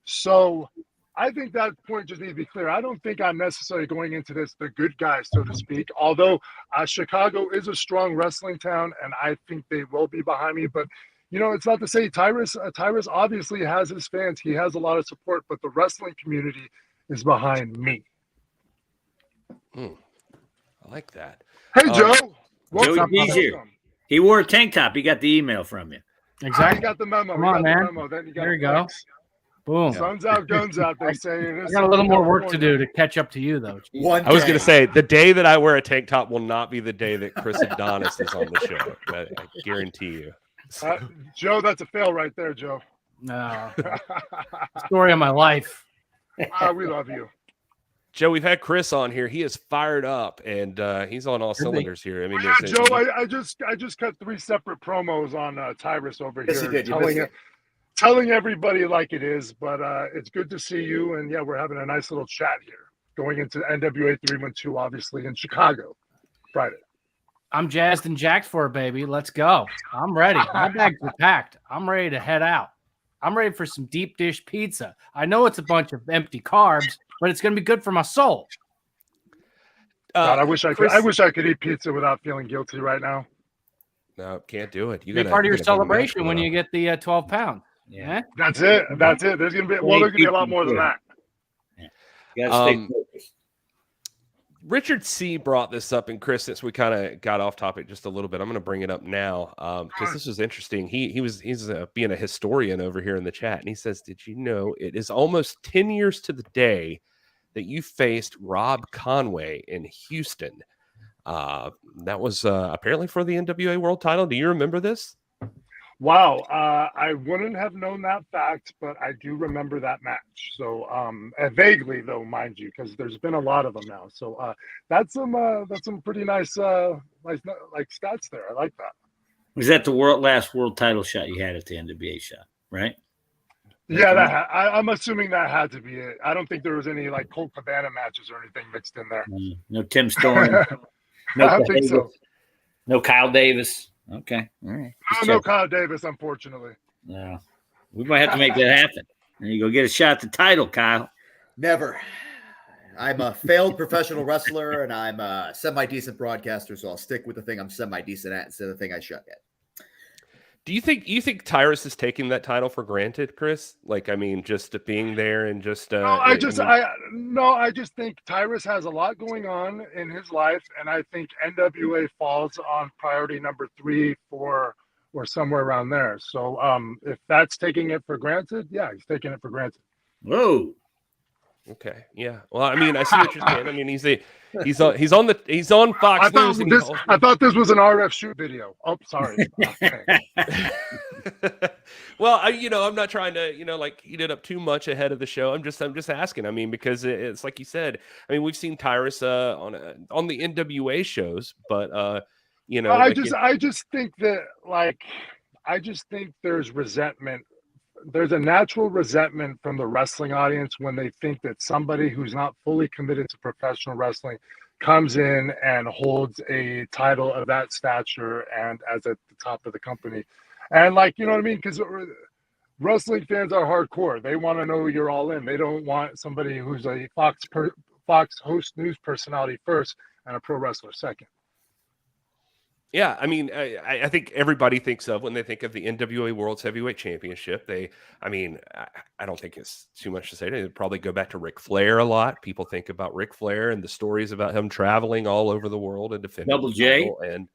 So I think that point just needs to be clear. I don't think I'm necessarily going into this the good guy, so to speak, although Chicago is a strong wrestling town, and I think they will be behind me. But, you know, it's not to say Tyrus obviously has his fans. He has a lot of support, but the wrestling community is behind me. I like that. Hey, Joe. Joey D's here. He wore a tank top. He got the email from you. Exactly. You got the memo. Come on, man. The memo. Then you got there you go. Boom. Sun's out, guns out, they say. I got a little more work to do to catch up to you, though. I was going to say, the day that I wear a tank top will not be the day that Chris Adonis is on the show. I guarantee you. Joe, that's a fail right there, Joe. No. Story of my life. We love you. Joe, we've had Chris on here. He is fired up, and he's on all cylinders here. I mean, yeah, Joe, I just cut 3 separate promos on Tyrus over Yes, here, you did. telling everybody like it is. But it's good to see you, and yeah, we're having a nice little chat here going into NWA 312, obviously in Chicago Friday. I'm jazzed and jacked for it, baby. Let's go. I'm ready. My bags are packed. I'm ready to head out. I'm ready for some deep dish pizza. I know it's a bunch of empty carbs, but it's going to be good for my soul. God, I wish I could. I wish I could eat pizza without feeling guilty right now. No, can't do it. You got part of your celebration when you get the 12 pound. Yeah, that's it. That's it. There's gonna be a lot more than that. Richard C. brought this up, and Chris, since we kind of got off topic just a little bit, I'm going to bring it up now because this was interesting. He's being a historian over here in the chat, and he says, "Did you know it is almost 10 years to the day that you faced Rob Conway in Houston? That was apparently for the NWA World Title. Do you remember this?" Wow, I wouldn't have known that fact, but I do remember that match. So, vaguely though, mind you, because there's been a lot of them now. So, that's some pretty nice, like stats there. I like that. Was that the last world title shot you had at the NWA shot, right? Yeah, I'm assuming that had to be it. I don't think there was any like Colt Cabana matches or anything mixed in there. No Tim Storm. I don't think so. No Kyle Davis. Okay, all right. No Kyle Davis, unfortunately. Yeah, we might have to make that happen. And you go get a shot at the title, Kyle. Never. I'm a failed professional wrestler, and I'm a semi-decent broadcaster, so I'll stick with the thing I'm semi-decent at instead of the thing I suck at. Do you think Tyrus is taking that title for granted, Chris? Like, I mean, just being there and just I just think Tyrus has a lot going on in his life, and I think NWA falls on priority number 3, 4, or somewhere around there. So if that's taking it for granted, yeah, he's taking it for granted. Whoa. Okay. Yeah. Well, I mean, I see what you're saying. I mean, he's on Fox News. I thought this was an RF shoot video. Oh, sorry. Well, I'm not trying to, like heat it up too much ahead of the show. I'm just asking. I mean, because it's like you said. I mean, we've seen Tyrus on the NWA shows, but I just think there's resentment. There's a natural resentment from the wrestling audience when they think that somebody who's not fully committed to professional wrestling comes in and holds a title of that stature and as at the top of the company. And you know what I mean? Because wrestling fans are hardcore. They want to know you're all in. They don't want somebody who's a Fox host news personality first and a pro wrestler second. Yeah, I mean, I think everybody thinks of when they think of the NWA World's Heavyweight Championship. I don't think it's too much to say. They probably go back to Ric Flair a lot. People think about Ric Flair and the stories about him traveling all over the world and defending Double J. And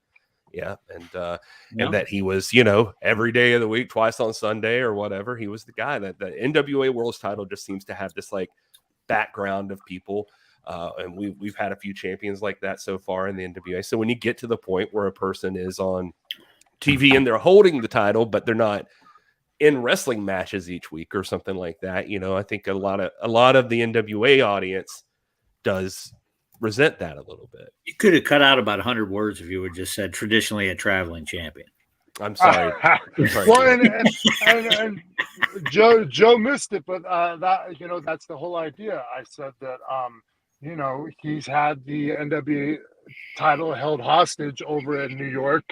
that he was, every day of the week, twice on Sunday or whatever. He was the guy that the NWA World's title just seems to have this like background of people. And we've had a few champions like that so far in the NWA. So when you get to the point where a person is on TV and they're holding the title, but they're not in wrestling matches each week or something like that, I think a lot of the NWA audience does resent that a little bit. You could have cut out about 100 words if you would just said traditionally a traveling champion. I'm sorry. Well, and Joe missed it, but that's the whole idea. I said that he's had the NWA title held hostage over in New York,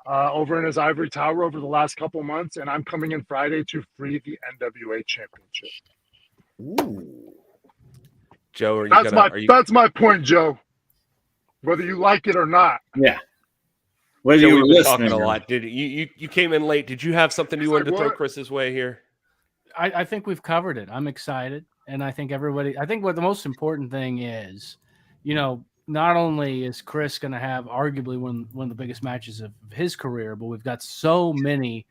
over in his ivory tower over the last couple months, and I'm coming in Friday to free the NWA championship. Ooh. Joe, that's my point, Joe. Whether you like it or not. Yeah. Whether Joe, you were listening listening a lot. Did you came in late? Did you have something you wanted to throw Chris's way here? I think we've covered it. I'm excited. And I think what the most important thing is, not only is Chris going to have arguably one of the biggest matches of his career, but we've got so many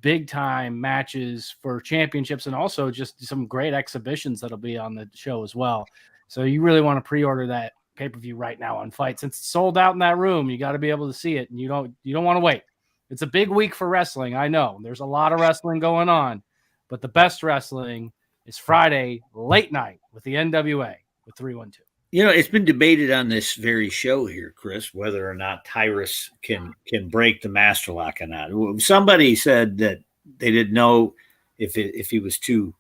big time matches for championships and also just some great exhibitions that'll be on the show as well. So you really want to pre-order that pay-per-view right now on Fight. Since it's sold out in that room, you got to be able to see it, and you don't want to wait. It's a big week for wrestling. I know there's a lot of wrestling going on, but the best wrestling is Friday late night with the NWA with 312. You know, it's been debated on this very show here, Chris, whether or not Tyrus can break the master lock or not. Somebody said that they didn't know if he was too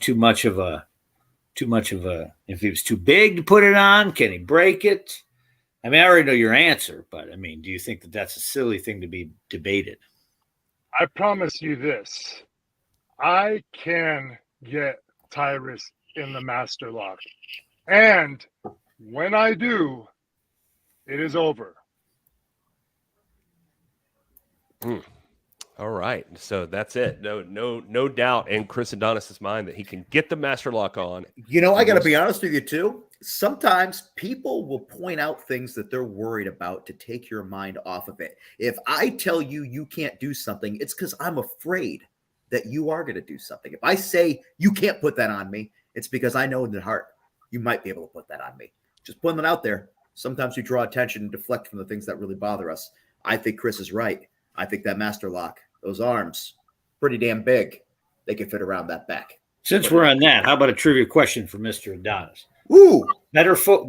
much of a if he was too big to put it on. Can he break it? I mean, I already know your answer, but I mean, do you think that that's a silly thing to be debated? I promise you this: I can get Tyrus in the master lock. And when I do, it is over. All right. So that's it. No doubt in Chris Adonis' mind that he can get the master lock on. You know, I got to be honest with you too. Sometimes people will point out things that they're worried about to take your mind off of it. If I tell you you can't do something, it's because I'm afraid that you are going to do something. If I say you can't put that on me, it's because I know in the heart you might be able to put that on me. Just putting it out there. Sometimes we draw attention and deflect from the things that really bother us. I think Chris is right. I think that master lock, those arms, pretty damn big. They can fit around that back. Since we're on that, how about a trivia question for Mr. Adonis? Ooh, better full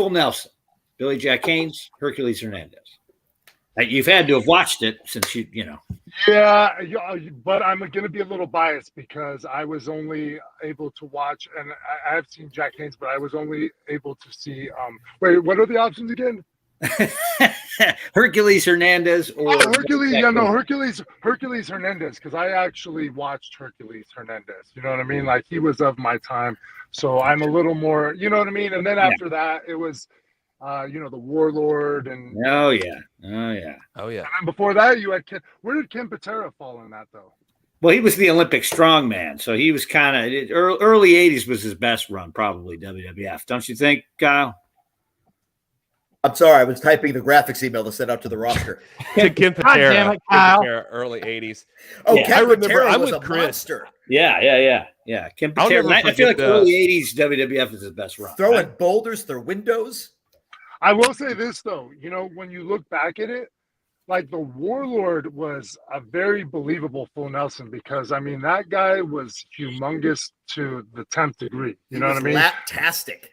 Nelson, Billy Jack Haynes, Hercules Hernandez. You've had to have watched it since you know. Yeah, but I'm going to be a little biased because I was only able to watch, and I have seen Jack Haynes, but I was only able to see. Wait, what are the options again? Hercules Hernandez or Hercules? Yeah, no, Hercules Hernandez, because I actually watched Hercules Hernandez. You know what I mean? Like, he was of my time, so I'm a little more. You know what I mean? And then after that, it was. The Warlord and oh yeah. And then before that, you had Ken. Where did Ken Patera fall in that though? Well, he was the Olympic strongman, so he was kind of early '80s was his best run, probably WWF. Don't you think, Kyle? I'm sorry, I was typing the graphics email to send out to the roster. To Ken Patera, damn it, Kyle. Early '80s. Oh, Yeah, Ken Patera I'm was with a Chris. monster. Yeah. Ken Patera. I feel like early '80s WWF is his best run. Throwing boulders through windows. I will say this though, when you look back at it, like the Warlord was a very believable full Nelson because I mean that guy was humongous to the 10th degree. You know what I mean? Lat-tastic.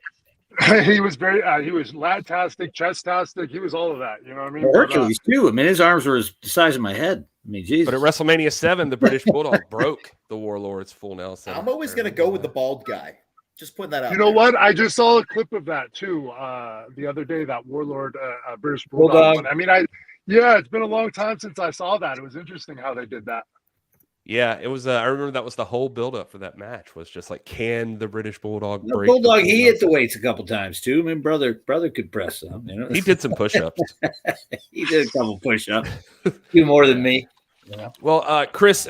He was he was lat-tastic, chest-tastic. He was all of that. You know what I mean? Hercules too. I mean, his arms were the size of my head. I mean, Jesus. But at WrestleMania 7, the British Bulldog broke the Warlord's full Nelson. I'm always going to go with the bald guy. Just putting that out. You know what? I just saw a clip of that too the other day. That Warlord British Bulldog one. I mean, it's been a long time since I saw that. It was interesting how they did that. Yeah, it was. I remember that was the whole buildup for that match. Was just like, can the British Bulldog break? Bulldog, he hit the weights a couple times too. I mean, brother could press some. You know, he did some push-ups. He did a couple push-ups. Few more than me. Yeah. Well, Chris,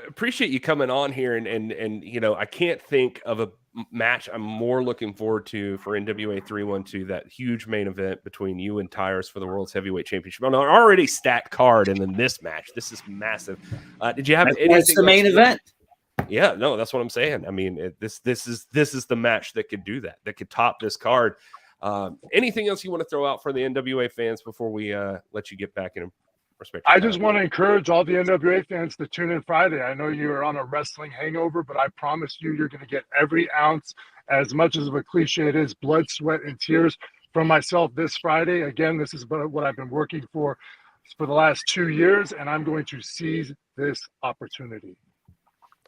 appreciate you coming on here, and I can't think of a match I'm more looking forward to for NWA 312, that huge main event between you and Tyrus for the World's Heavyweight Championship on an already stacked card, and then this match. This is massive. Did you have anything? That's the main event. Yeah, no, that's what I'm saying. I mean, this is the match that could do that could top this card. Anything else you want to throw out for the NWA fans before we let you get back in? I just want to encourage all the NWA fans to tune in Friday. I know you're on a wrestling hangover, but I promise you're going to get every ounce, as much as of a cliche it is, blood, sweat, and tears from myself this Friday. Again, this is what I've been working for the last 2 years, and I'm going to seize this opportunity.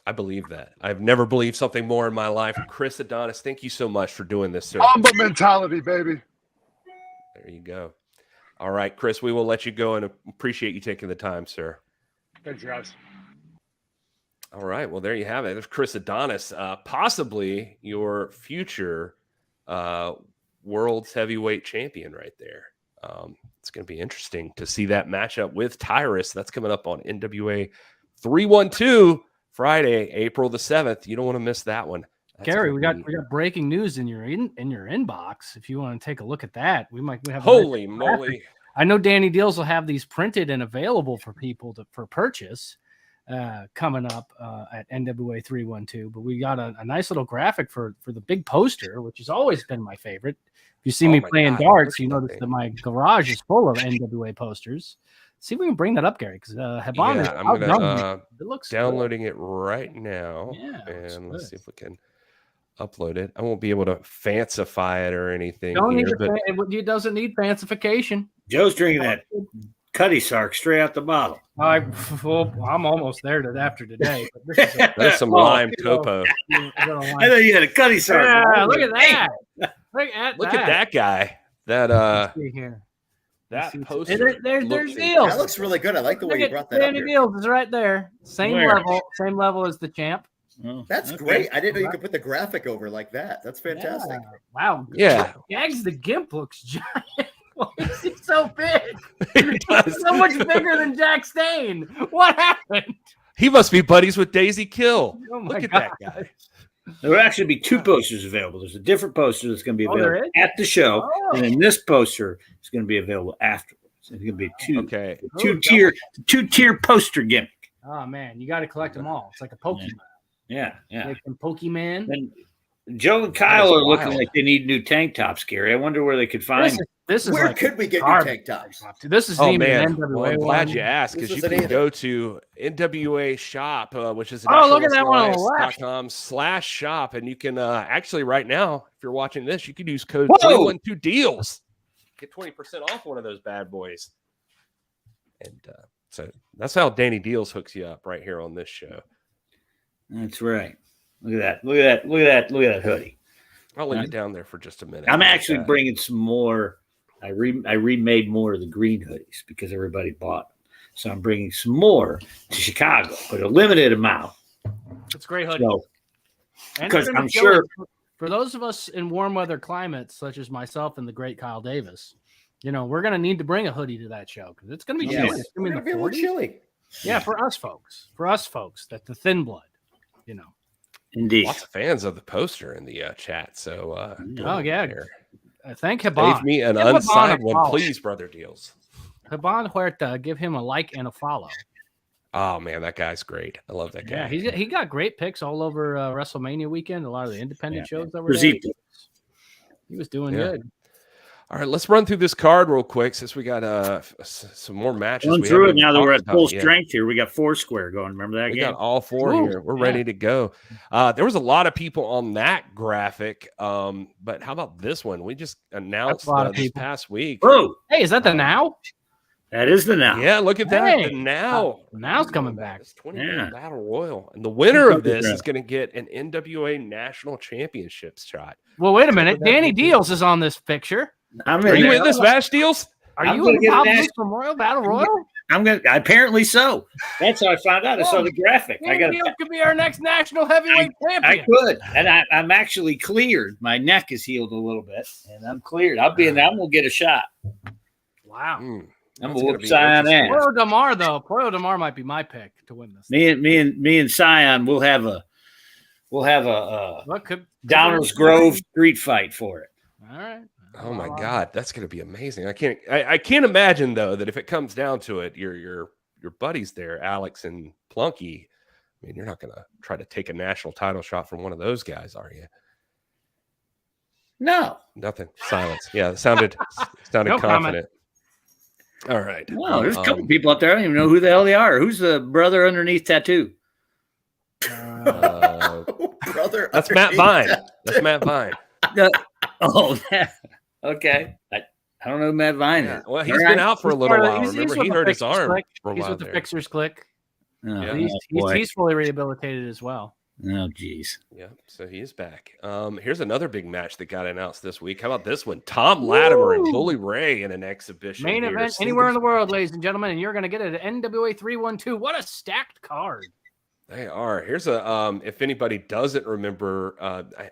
I believe that. I've never believed something more in my life. Chris Adonis, thank you so much for doing this, sir. Humble mentality, baby. There you go. All right, Chris, we will let you go and appreciate you taking the time, sir. Thanks, guys. All right, well, there you have it. There's Chris Adonis, possibly your future world's heavyweight champion right there. It's going to be interesting to see that matchup with Tyrus. That's coming up on NWA 312 Friday, April the 7th. You don't want to miss that one. Gary, we got breaking news in your inbox. If you want to take a look at that, we have. Holy moly! I know Danny Dealz will have these printed and available for people for purchase coming up at NWA 312. But we got a nice little graphic for the big poster, which has always been my favorite. If you see me playing darts, you notice that my garage is full of NWA posters. See if we can bring that up, Gary, because I'm gonna downloading it right now. Yeah, and let's see if we can upload it. I won't be able to fancify it or anything. It doesn't need fancification. Joe's drinking that Cuddy Sark straight out the bottle. I'm almost there after today. But this is There's some lime topo. I thought you had a Cuddy Sark. Yeah, look at that. Look at that guy. That here. That poster. There's Dealz. That looks really good. I like the way you brought that up Danny here. Dealz is right there. Same level as the champ. Oh, That's great. I didn't know you could put the graphic over like that. That's fantastic. Yeah. Wow. Yeah. Jags the Gimp looks giant. Why is he so big? He's so much bigger than Jack Stain. What happened? He must be buddies with Daisy Kill. Oh my Look at God. that guy. There will actually be 2 posters available. There's a different poster that's going to be there available is? at the show, Oh. and then this poster is going to be available afterwards. It's going to be Okay. two-tier poster gimmick. Oh man, you got to collect them all. It's like a Pokemon. Yeah. Like some Pokemon. And Joe and Kyle are looking like they need new tank tops, Gary. I wonder where they could find them. This is Where like could we get new garbage. tank tops? This is Oh even man, an NWA well, I'm glad one. you asked, because This you isn't can either. go to NWA Shop, which is Look at that one on the left. nationalwrestlingalliance.com/shop, and you can actually right now, if you're watching this, you could use code Whoa! 312 Dealz, get 20% off one of those bad boys. And so that's how Danny Dealz hooks you up right here on this show. That's right. Look at that hoodie. I'll leave it down there for just a minute. I'm actually bringing some more. I remade more of the green hoodies because everybody bought them. So I'm bringing some more to Chicago, but a limited amount. It's a great hoodie. So, And because it's gonna I'm be sure for those of us in warm weather climates, such as myself and the great Kyle Davis, we're going to need to bring a hoodie to that show because it's going to be chilly. It's going to be in the 40s. Chilly. Yeah, for us folks, that the thin blood, Indeed. Lots of fans of the poster in the chat. So, Oh yeah, thank save Haban. me an Give Haban unsigned a one, follow. please, brother Dealz. Haban Huerta, give him a like and a follow. Oh man, that guy's great. I love that guy. Yeah, he got great picks all over WrestleMania weekend. A lot of the independent shows that were there. Rosita. He was doing Yeah. good. All right, let's run through this card real quick since we got some more matches. Run we through it haven't now that we're at talked full about yet. strength here. We got Foursquare going. Remember that We game? got all 4 Ooh, here. We're yeah. ready to go. There was a lot of people on that graphic, but how about this one? We just announced a lot of this people. past week. Oh, Hey, is that the now? that is the now. Yeah, look at that. Hey. The now. Now's coming back. It's 20 Yeah. Battle Royal. And the winner of this Yeah. is going to get an NWA National Championship shot. Well, wait a minute. Danny Dealz is on this picture. I'm Are in you there. in this match, Dealz? Are I'm you gonna in get the an Bob ass- Memorial Battle Royal? I'm gonna. Apparently so. That's how I found out. I saw the graphic. I got. Danny Dealz could be our next national heavyweight I champion. could, and I'm actually cleared. My neck is healed a little bit, and I'm cleared. I'll be in. I'm gonna get a shot. Wow. I'm That's gonna gonna whoop be Scion interesting. ass. Poyo Damar, though. Poyo Damar might be my pick to win this. Me and Scion will have a What could Downers Grove street fight for it. All right. Oh my God, that's going to be amazing. I can't imagine though that if it comes down to it, your buddies there, Alex and Plunky, I mean, you're not going to try to take a national title shot from one of those guys, are you? No, Nothing. Silence. Yeah, it sounded No confident. All right. no. There's a couple people up there. I don't even know who the hell they are. Who's the brother underneath tattoo? Brother, That's Matt Vine. That's Matt Vine. Okay. I don't know who Matt Vine is. Well, he's been out for a little while. Remember, he with hurt the his arm Click. for a He's while with the there. Fixers Click. Oh, He's fully rehabilitated as well. Oh, geez. Yeah, so he is back. Here's another big match that got announced this week. How about this one? Tom Latimer and Bully Ray in an exhibition. Main here. event anywhere in the world, ladies and gentlemen, and you're going to get it at NWA 312. What a stacked card. They are. Here's a if anybody doesn't remember,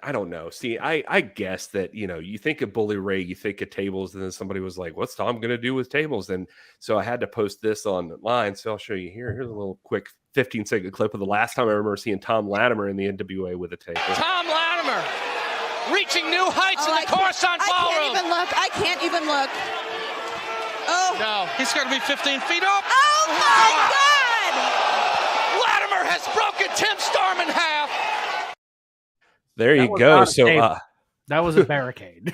I don't know. See, I guess that, you think of Bully Ray, you think of tables, and then somebody was like, what's Tom going to do with tables? And so I had to post this online. So I'll show you here. Here's a little quick 15-second clip of the last time I remember seeing Tom Latimer in the NWA with a table. Tom Latimer reaching new heights in the Coruscant Ballroom. I can't even look. Oh. No, he's going to be 15 feet up. Oh, my God. Latimer has broken Tim Storm in half. There That you was go. not a So table. That was a barricade.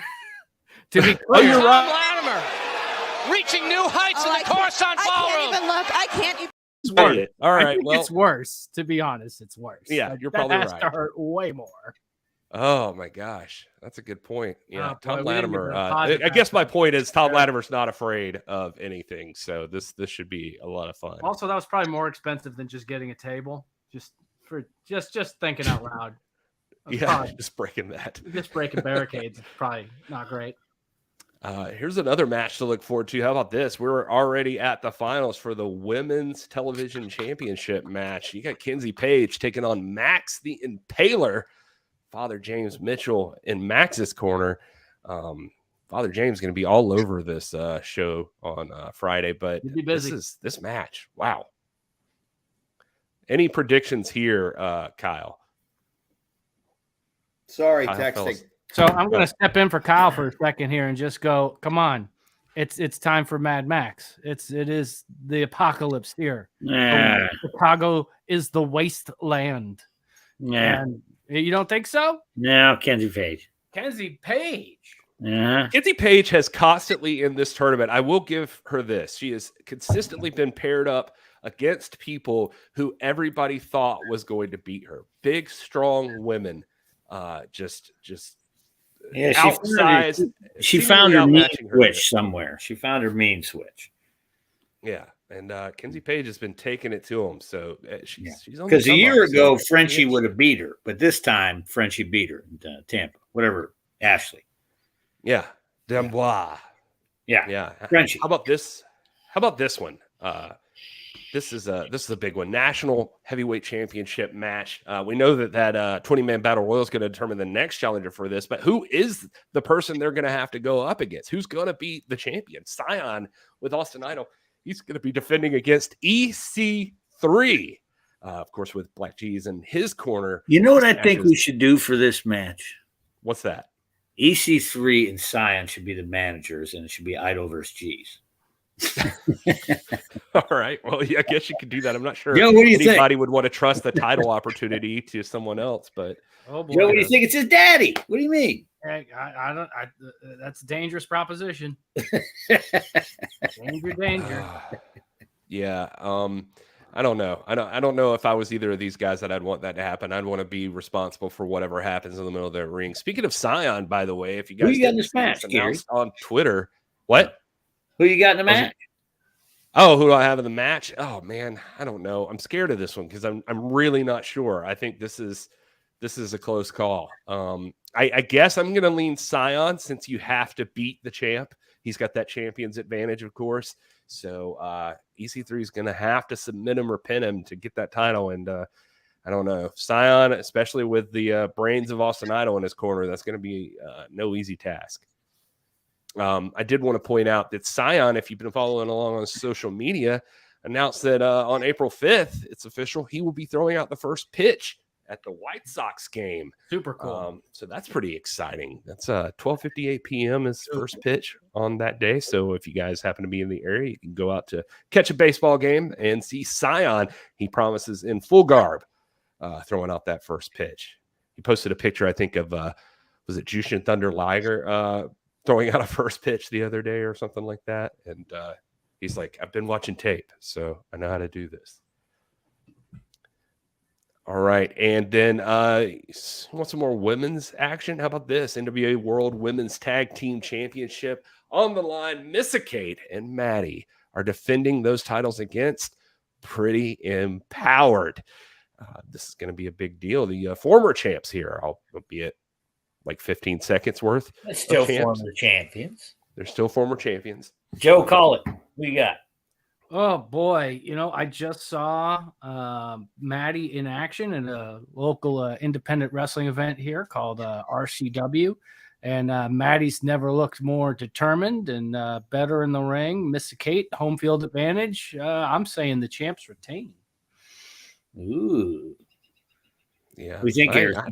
To be clear, oh, you're Tom right. Latimer reaching new heights in I the Coruscant can't Ballroom. even look. I can't even. it's worse. All I right. think Well, it's worse. To be honest, it's worse. Yeah, Like, you're probably that has right. to hurt way more. Oh my gosh, that's a good point. Yeah, Oh, Tom boy, we didn't get Latimer. the deposit I guess back. my point is Tom Latimer's not afraid of anything, so this should be a lot of fun. Also, that was probably more expensive than just getting a table. Just thinking out loud. Yeah, Probably, just breaking that. just breaking barricades is probably not great. Here's another match to look forward to. How about this? We're already at the finals for the Women's Television Championship match. You got Kenzie Page taking on Max the Impaler. Father James Mitchell in Max's corner. Father James is going to be all over this show on Friday, but You'll be busy. this match. Wow. Any predictions here, Kyle? Sorry, Kyle texting. Fellas. So I'm going to step in for Kyle for a second here and just go, come on. It's time for Mad Max. It is the apocalypse here. Yeah. Chicago is the wasteland. Yeah. And you don't think so? No, Kenzie Page. Kenzie Page. Yeah. Kenzie Page has constantly in this tournament, I will give her this. She has consistently been paired up against people who everybody thought was going to beat her. Big, strong women. Just Yeah, outsized. she found her mean outmatching her. switch somewhere. She found her mean switch. Yeah, and Kenzie Page has been taking it to him. So she's on the Because a come year up, ago, so- Frenchie would have beat her, but this time Frenchie beat her in Tampa. Whatever, Ashley. Yeah, NWA. Yeah, Yeah. Frenchie. How about this? How about this one? This is a big one. National Heavyweight Championship match. We know that 20-man battle royal is going to determine the next challenger for this, but who is the person they're going to have to go up against? Who's going to be the champion? Scion with Austin Idol. He's going to be defending against EC3, of course, with Black G's in his corner. You know what I think we should do for this match? What's that? EC3 and Scion should be the managers, and it should be Idol versus G's. All right. Well, yeah, I guess you could do that. I'm not sure Joe, what do you anybody think? would want to trust the title opportunity to someone else, but Oh boy. Joe, what do you think? It's his daddy. What do you mean? Hey, I don't. That's a dangerous proposition. Danger. yeah. I don't know. I don't know if I was either of these guys that I'd want that to happen. I'd want to be responsible for whatever happens in the middle of the ring. Speaking of Scion, by the way, if you guys Who you got in didn't this see match, this Gary? announced on Twitter, what? Who you got in the match? Oh, who do I have in the match? Oh man, I don't know. I'm scared of this one because I'm really not sure. I think this is a close call. I guess I'm gonna lean Scion since you have to beat the champ. He's got that champion's advantage, of course. So EC3 is gonna have to submit him or pin him to get that title. And I don't know. Scion, especially with the brains of Austin Idol in his corner, that's gonna be no easy task. I did want to point out that Scion, if you've been following along on social media, announced that on April 5th, it's official, he will be throwing out the first pitch at the White Sox game. Super cool. So that's pretty exciting. That's 12:58 p.m. is first pitch on that day. So if you guys happen to be in the area, you can go out to catch a baseball game and see Scion. He promises in full garb throwing out that first pitch. He posted a picture, I think, of was it Jushin Thunder Liger throwing out a first pitch the other day or something like that. And he's like, I've been watching tape, so I know how to do this. All right. And then want some more women's action? How about this? NWA World Women's Tag Team Championship on the line. Missa Kate and Maddie are defending those titles against Pretty Empowered. This is going to be a big deal. The former champs here, I'll be at like 15 seconds worth. That's still former champions. They're still former champions. Joe, call it. What you got? Oh boy, I just saw Maddie in action in a local independent wrestling event here called RCW, and Maddie's never looked more determined and better in the ring. Missa Kate, home field advantage. I'm saying the champs retain. Ooh, yeah. We think I'm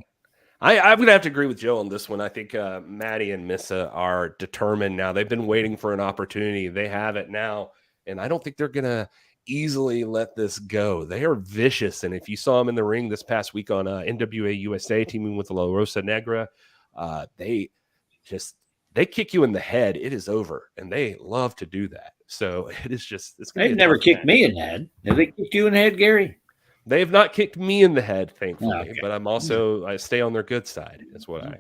going to have to agree with Joe on this one. I think Maddie and Missa are determined now. They've been waiting for an opportunity. They have it now. And I don't think they're going to easily let this go. They are vicious. And if you saw them in the ring this past week on NWA USA teaming with La Rosa Negra, they kick you in the head. It is over. And they love to do that. So it is just, it's going to They've never kicked me in the head. Have they kicked you in the head, Gary? They've not kicked me in the head, thankfully, Okay. but I stay on their good side. That's what I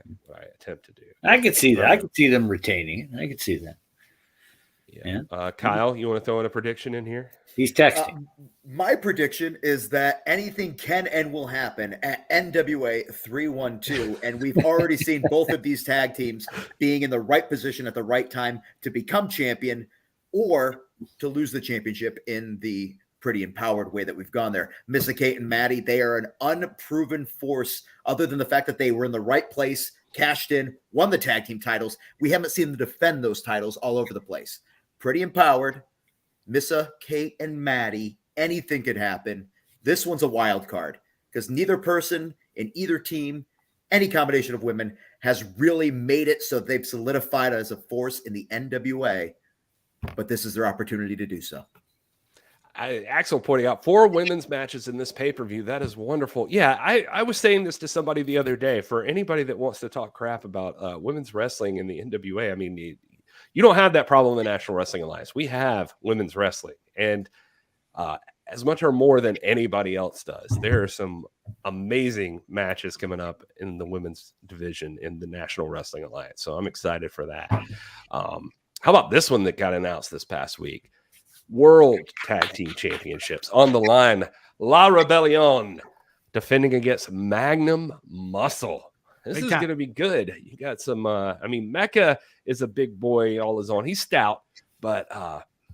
attempt to do. I could see that. I could see them retaining it. I could see that. Yeah. Kyle, you want to throw in a prediction in here? He's texting. My prediction is that anything can and will happen at NWA 312, and we've already seen both of these tag teams being in the right position at the right time to become champion or to lose the championship in the pretty empowered way that we've gone there. Missa Kate and Maddie, they are an unproven force other than the fact that they were in the right place, cashed in, won the tag team titles. We haven't seen them defend those titles all over the place. Pretty empowered. Missa, Kate, and Maddie, anything could happen. This one's a wild card because neither person in either team, any combination of women, has really made it so they've solidified as a force in the NWA, but this is their opportunity to do so. Axel pointing out 4 women's matches in this pay-per-view. That is wonderful. Yeah, I was saying this to somebody the other day. For anybody that wants to talk crap about women's wrestling in the NWA, I mean, you don't have that problem in the National Wrestling Alliance. We have women's wrestling, and as much or more than anybody else does. There are some amazing matches coming up in the women's division in the National Wrestling Alliance, so I'm excited for that. How about this one that got announced this past week? World Tag Team Championships on the line. La Rebellion defending against Magnum Muscle. This is going to be good. You got some, Mecca is a big boy all his own. He's stout, but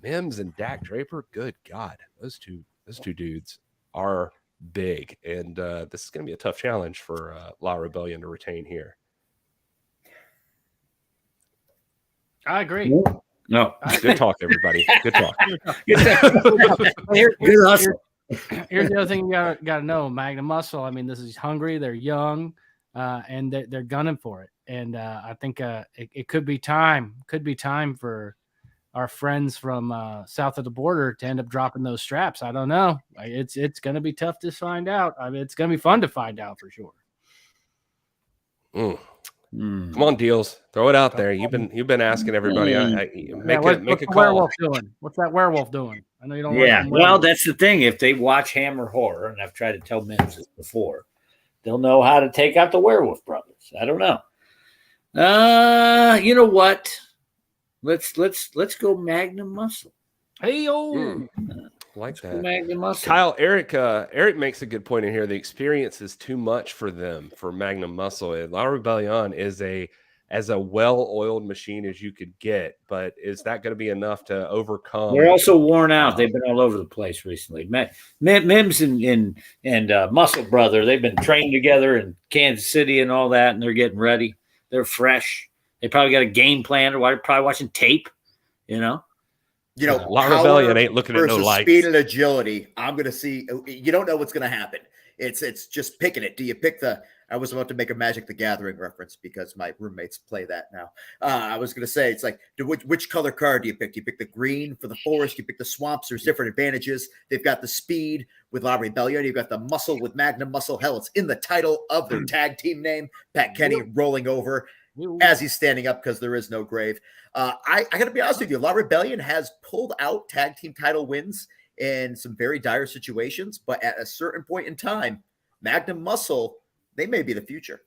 Mims and Dak Draper, good God, those two dudes are big. And this is going to be a tough challenge for La Rebellion to retain here. I agree. No, good talk, everybody. Good talk. Here's the other thing you gotta know. Magnum Muscle. I mean, this is hungry. They're young, and they're gunning for it. And I think it could be time. Could be time for our friends from south of the border to end up dropping those straps. I don't know. It's going to be tough to find out. I mean, it's going to be fun to find out for sure. Come on, Dealz, throw it out there. You've been asking everybody. Make a call. Werewolf doing? What's that werewolf doing? I know you don't. Yeah, well, that's the thing. If they watch Hammer Horror, and I've tried to tell Mims this before, they'll know how to take out the Werewolf Brothers. I don't know. You know what? Let's go Magnum Muscle. Hey yo. Like that. Kyle, Eric makes a good point in here. The experience is too much for them for Magnum Muscle. And La Rebellion is as a well-oiled machine as you could get, but is that going to be enough to overcome? They're also worn out. They've been all over the place recently. Mims and Muscle Brother, they've been trained together in Kansas City and all that, and they're getting ready. They're fresh. They probably got a game plan, or probably watching tape, La Rebellion ain't looking at no lights. Speed and agility. I'm going to see. You don't know what's going to happen. It's just picking it. Do you pick I was about to make a Magic the Gathering reference because my roommates play that now. I was going to say, it's like, which color card do you pick? Do you pick the green for the forest? Do you pick the swamps? There's different advantages. They've got the speed with La Rebellion. You've got the muscle with Magnum Muscle. Hell, it's in the title of their tag team name. Pat Kenny rolling over as he's standing up because there is no grave. I got to be honest with you. La Rebellion has pulled out tag team title wins in some very dire situations, but at a certain point in time, Magnum Muscle, they may be the future.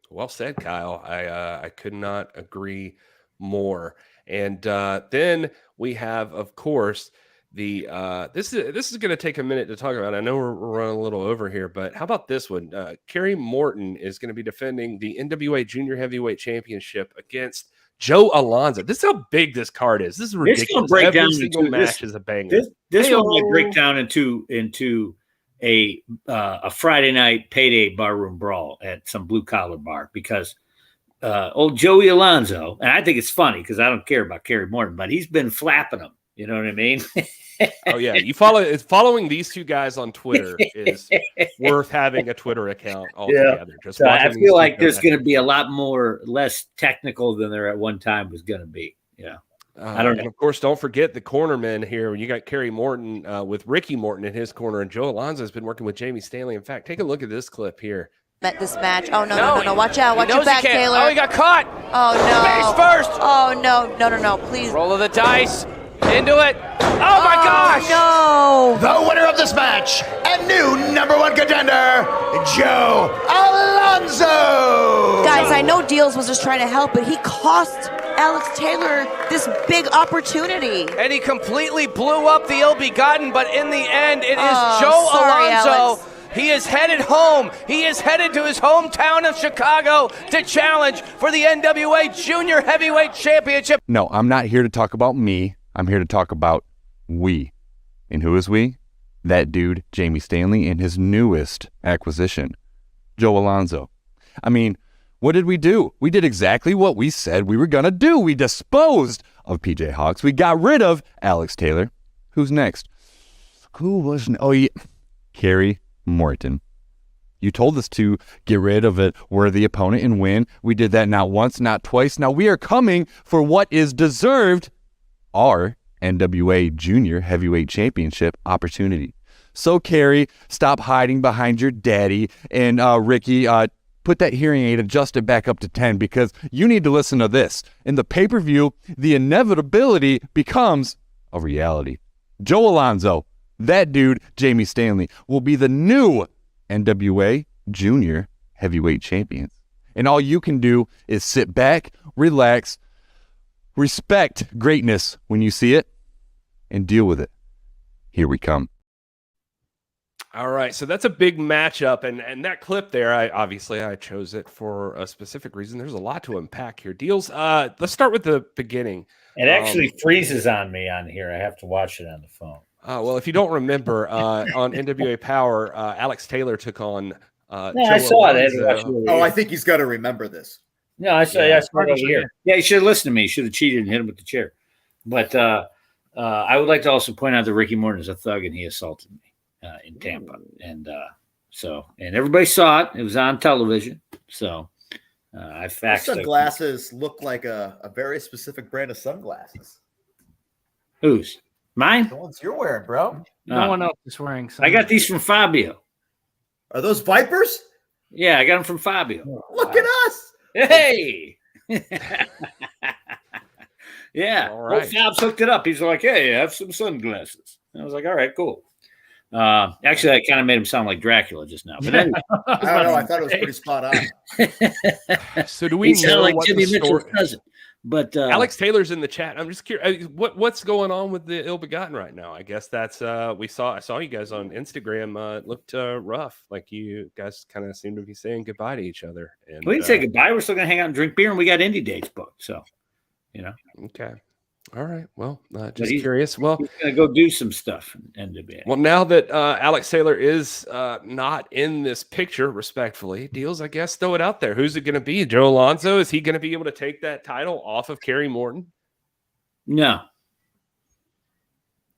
Well said, Kyle. I could not agree more. And then we have, of course, the this is going to take a minute to talk about. I know we're running a little over here, but how about this one? Kerry Morton is going to be defending the NWA Junior Heavyweight Championship against Joe Alonzo. This is how big this card is. This is ridiculous. Every single match is a banger. This one might break down into a Friday night payday barroom brawl at some blue collar bar because old Joey Alonzo, and I think it's funny because I don't care about Kerry Morton, but he's been flapping them. You know what I mean? Oh yeah, following these two guys on Twitter is worth having a Twitter account altogether. Yeah. So I feel like there's going to be a lot less technical than there at one time was going to be. Yeah. I don't know. And of course, don't forget the cornermen here. You got Kerry Morton with Ricky Morton in his corner, and Joe Alonzo has been working with Jamie Stanley. In fact, take a look at this clip here. Met this match. Oh no! Watch out! Watch your back, Taylor. Oh, he got caught. Oh no! Face first. Oh no! Please. Roll of the dice. It Into it. Oh my gosh! No. The winner of this match and new #1 contender, Joe Alonzo. Guys, I know Dealz was just trying to help, but he cost Alex Taylor this big opportunity. And he completely blew up the ill-begotten, but in the end, it is Joe sorry, Alonzo. Alex. He is headed home. He is headed to his hometown of Chicago to challenge for the NWA Junior Heavyweight Championship. No, I'm not here to talk about me. I'm here to talk about we. And who is we? That dude, Jamie Stanley, and his newest acquisition, Joe Alonzo. I mean, what did we do? We did exactly what we said we were going to do. We disposed of PJ Hawks. We got rid of Alex Taylor. Who's next? Who was... Oh, yeah. Kerry Morton. You told us to get rid of a worthy opponent and win. We did that not once, not twice. Now we are coming for what is deserved, our NWA Junior Heavyweight Championship opportunity. So, Kerry, stop hiding behind your daddy. And Ricky, put that hearing aid adjusted back up to 10 because you need to listen to this. In the pay-per-view, the inevitability becomes a reality. Joe Alonzo, that dude, Jamie Stanley, will be the new NWA Junior Heavyweight Champions. And all you can do is sit back, relax, respect greatness when you see it, and deal with it. Here we come. All right, so that's a big matchup, and that clip there, I chose it for a specific reason. There's a lot to unpack here. Dealz, let's start with the beginning. It actually freezes on me on here. I have to watch it on the phone. Well, if you don't remember, on NWA Power, Alex Taylor took on I Joe saw it. Alonzo. Oh, I think he's got to remember this. No, I saw it over here. Yeah, he should have listened to me. He should have cheated and hit him with the chair. But I would like to also point out that Ricky Morton is a thug and he assaulted me in Tampa. And and everybody saw it. It was on television. So I faxed Those sunglasses look like a very specific brand of sunglasses. Whose? Mine? The ones you're wearing, bro. No one else is wearing I got these from Fabio. Are those Vipers? Yeah, I got them from Fabio. Look at us. Hey. Yeah. All right. Well, Fabs hooked it up. He's like, hey, I have some sunglasses. I was like, all right, cool. Actually, I kind of made him sound like Dracula just now. But anyway. I don't know. I thought it was pretty spot on. So do we know like what Jimmy the Mitchell's story? cousin? But Alex Taylor's in the chat. I'm just curious, what's going on with the ill-begotten right now? I guess that's I saw you guys on Instagram. It looked rough. Like you guys kind of seem to be saying goodbye to each other. And we didn't say goodbye. We're still gonna hang out and drink beer, and we got indie dates booked. So, Okay. All right. Well, just curious. Well, he's gonna go do some stuff in NWA. Well, now that Alex Taylor is not in this picture, respectfully, Dealz, I guess, throw it out there. Who's it going to be? Joe Alonzo? Is he going to be able to take that title off of Kerry Morton? No.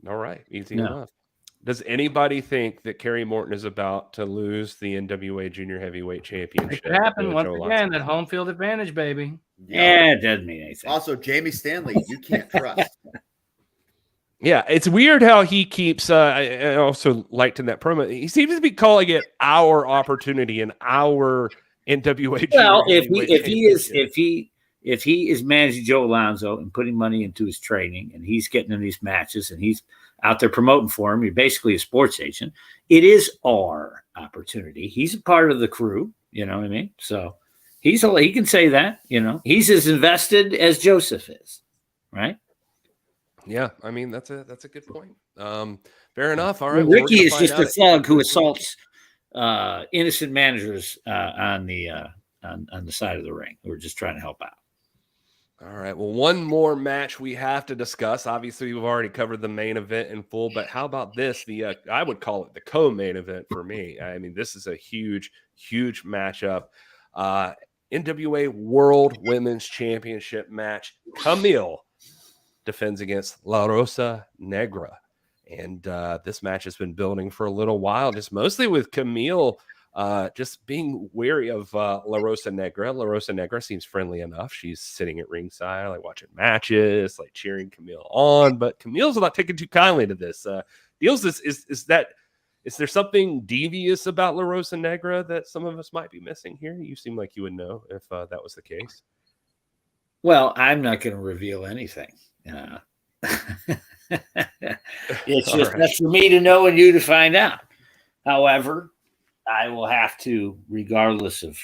All right. Easy enough. Does anybody think that Kerry Morton is about to lose the NWA Junior Heavyweight Championship? It could happen once again. That home field advantage, baby. Yeah, it doesn't mean anything. Also, Jamie Stanley, you can't trust. Yeah, it's weird how he keeps. I also liked in that promo, he seems to be calling it our opportunity and our NWA. Well, if he is managing Joe Alonzo and putting money into his training, and he's getting in these matches, and he's out there promoting for him, you're basically a sports agent. It is our opportunity. He's a part of the crew. You know what I mean? So he can say that. He's as invested as Joseph is, right? Yeah, I mean that's a good point. Fair enough. All right, Ricky is just a thug who assaults innocent managers on the side of the ring who are just trying to help out. All right. Well, one more match we have to discuss. Obviously, we've already covered the main event in full, but how about this? I would call it the co-main event for me. I mean, this is a huge, huge matchup. NWA World Women's Championship match. Camille defends against La Rosa Negra. And this match has been building for a little while, just mostly with Camille just being wary of La Rosa Negra. La Rosa Negra seems friendly enough. She's sitting at ringside, like watching matches, like cheering Camille on. But Camille's not taking too kindly to this. Dealz, is there something devious about La Rosa Negra that some of us might be missing here? You seem like you would know if that was the case. Well, I'm not going to reveal anything. It's just that's for me to know and you to find out. However, I will have to, regardless of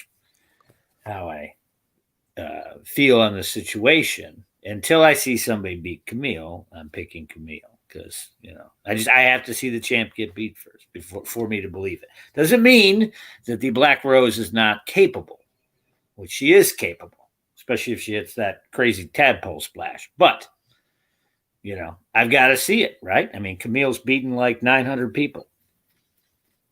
how I feel on the situation, until I see somebody beat Camille, I'm picking Camille because I have to see the champ get beat first for me to believe it. Doesn't mean that the Black Rose is not capable, which she is capable, especially if she hits that crazy tadpole splash. But I've got to see it, right? I mean, Camille's beaten like 900 people.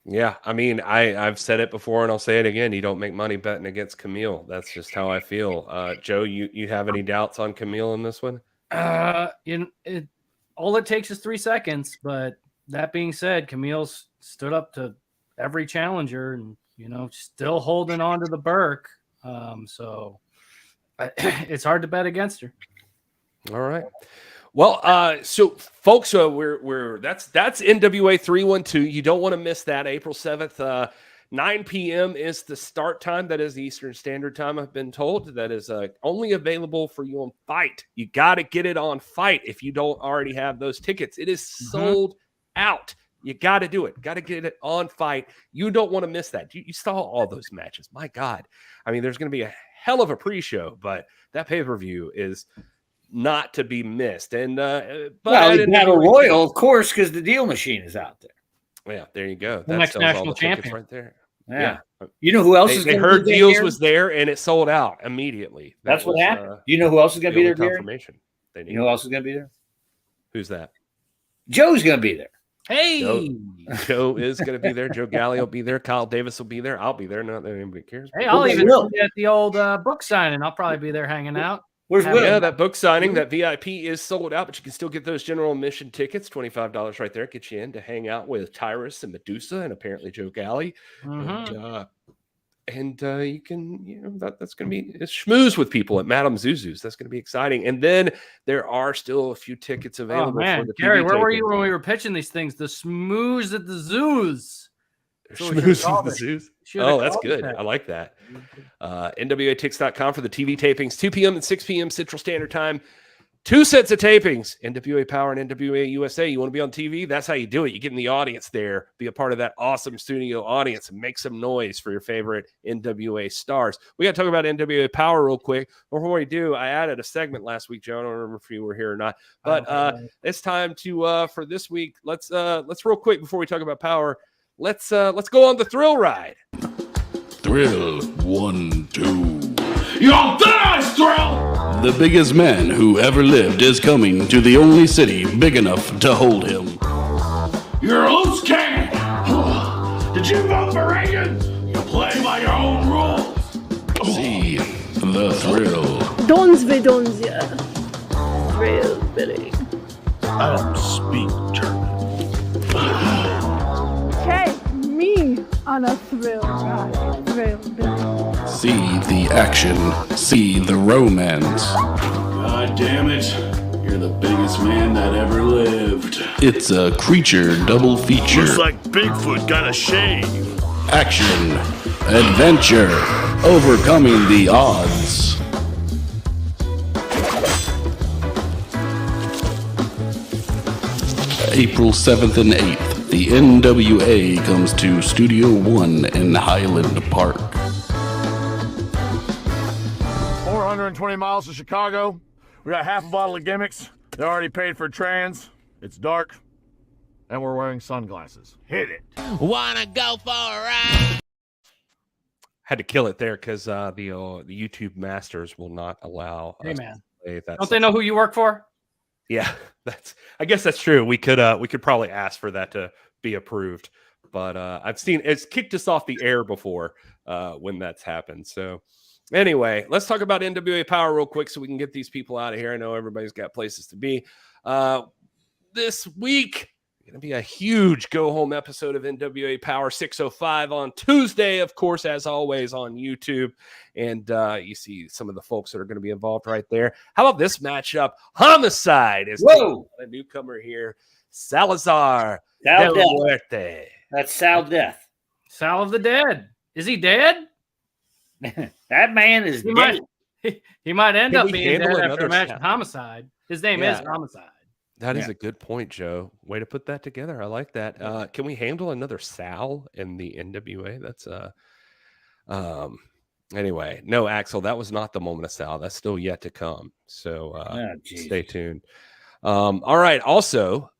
Yeah, I mean, I've said it before and I'll say it again. You don't make money betting against Camille. That's just how I feel. Joe, you have any doubts on Camille in this one? All it takes is 3 seconds. But that being said, Camille's stood up to every challenger and, still holding on to the Burke. So it's hard to bet against her. All right. Well, so folks, that's NWA 312. You don't want to miss that. April 7th, 9 p.m. is the start time. That is the Eastern Standard Time, I've been told. That is only available for you on Fight. You got to get it on Fight if you don't already have those tickets. It is sold out. You got to do it. Got to get it on Fight. You don't want to miss that. You saw all those matches. My God. I mean, there's going to be a hell of a pre-show, but that pay-per-view is not to be missed. And Battle Royal, of course, because the deal machine is out there. Yeah, there you go. The next national champion right there. Yeah. You know who else is going to be there? They heard Dealz was there, and it sold out immediately. That's what happened. You know who else is going to be there, Gary? Confirmation. You know who else is going to be there? Who's that? Joe's going to be there. Hey, Joe is going to be there. Joe Galli will be there. Kyle Davis will be there. I'll be there. Not that anybody cares. Hey, I'll even be at the old book signing. I'll probably be there hanging out. Where's Will? Yeah, that book signing, that VIP is sold out, but you can still get those general admission tickets, $25 right there. Get you in to hang out with Tyrus and Medusa and apparently Joe Galli. And you can, that's going to be schmooze with people at Madame Zuzu's. That's going to be exciting. And then there are still a few tickets available. Oh, man. For the Gary, TV where were taping. you when we were pitching these things? The schmooze at the zoos. Schmooze at the zoos. Oh, that's good. I like that. NWATix.com for the TV tapings, 2 p.m. and 6 p.m. Central Standard Time. 2 sets of tapings, NWA Power and NWA USA. You want to be on TV? That's how you do it. You get in the audience there, be a part of that awesome studio audience, and make some noise for your favorite NWA stars. We got to talk about NWA Power real quick. Before we do, I added a segment last week, Joe. I don't remember if you were here or not, but it's time to for this week. Let's real quick before we talk about Power. Let's go on the thrill ride. Thrill 1, 2. You're on thin ice, Thrill! The biggest man who ever lived is coming to the only city big enough to hold him. You're a loose cannon! Did you vote for Reagan? You play by your own rules. See the thrill. Donzia. Thrill, Billy. I don't speak German. Take me on a thrill ride. Thrill, Billy. See the action. See the romance. God damn it. You're the biggest man that ever lived. It's a creature double feature. Looks like Bigfoot got a shave. Action. Adventure. Overcoming the odds. April 7th and 8th, the NWA comes to Studio One in Highland Park. 420 miles to Chicago. We got half a bottle of gimmicks. They already paid for trans. It's dark. And we're wearing sunglasses. Hit it. Wanna go for a ride? Had to kill it there because the YouTube masters will not allow. Hey, us man. to play that Don't they know who you work for? Yeah, I guess that's true. We could probably ask for that to be approved, but I've seen it's kicked us off the air before when that's happened. So anyway, let's talk about NWA Power real quick so we can get these people out of here. I know everybody's got places to be. This week going to be a huge go-home episode of NWA Power 605 on Tuesday, of course, as always, on YouTube. And you see some of the folks that are going to be involved right there. How about this matchup? Homicide is a newcomer here. Salazar Sal del Muerte. That's Sal Death. Sal of the Dead. Is he dead? That man is dead. He might end Can up we being handle dead another after a match Sal? with Homicide. His name is Homicide. That is a good point, Joe. Way to put that together. I like that. Can we handle another Sal in the NWA? That's anyway, no, Axel, that was not the moment of Sal. That's still yet to come. So stay tuned. All right. Also,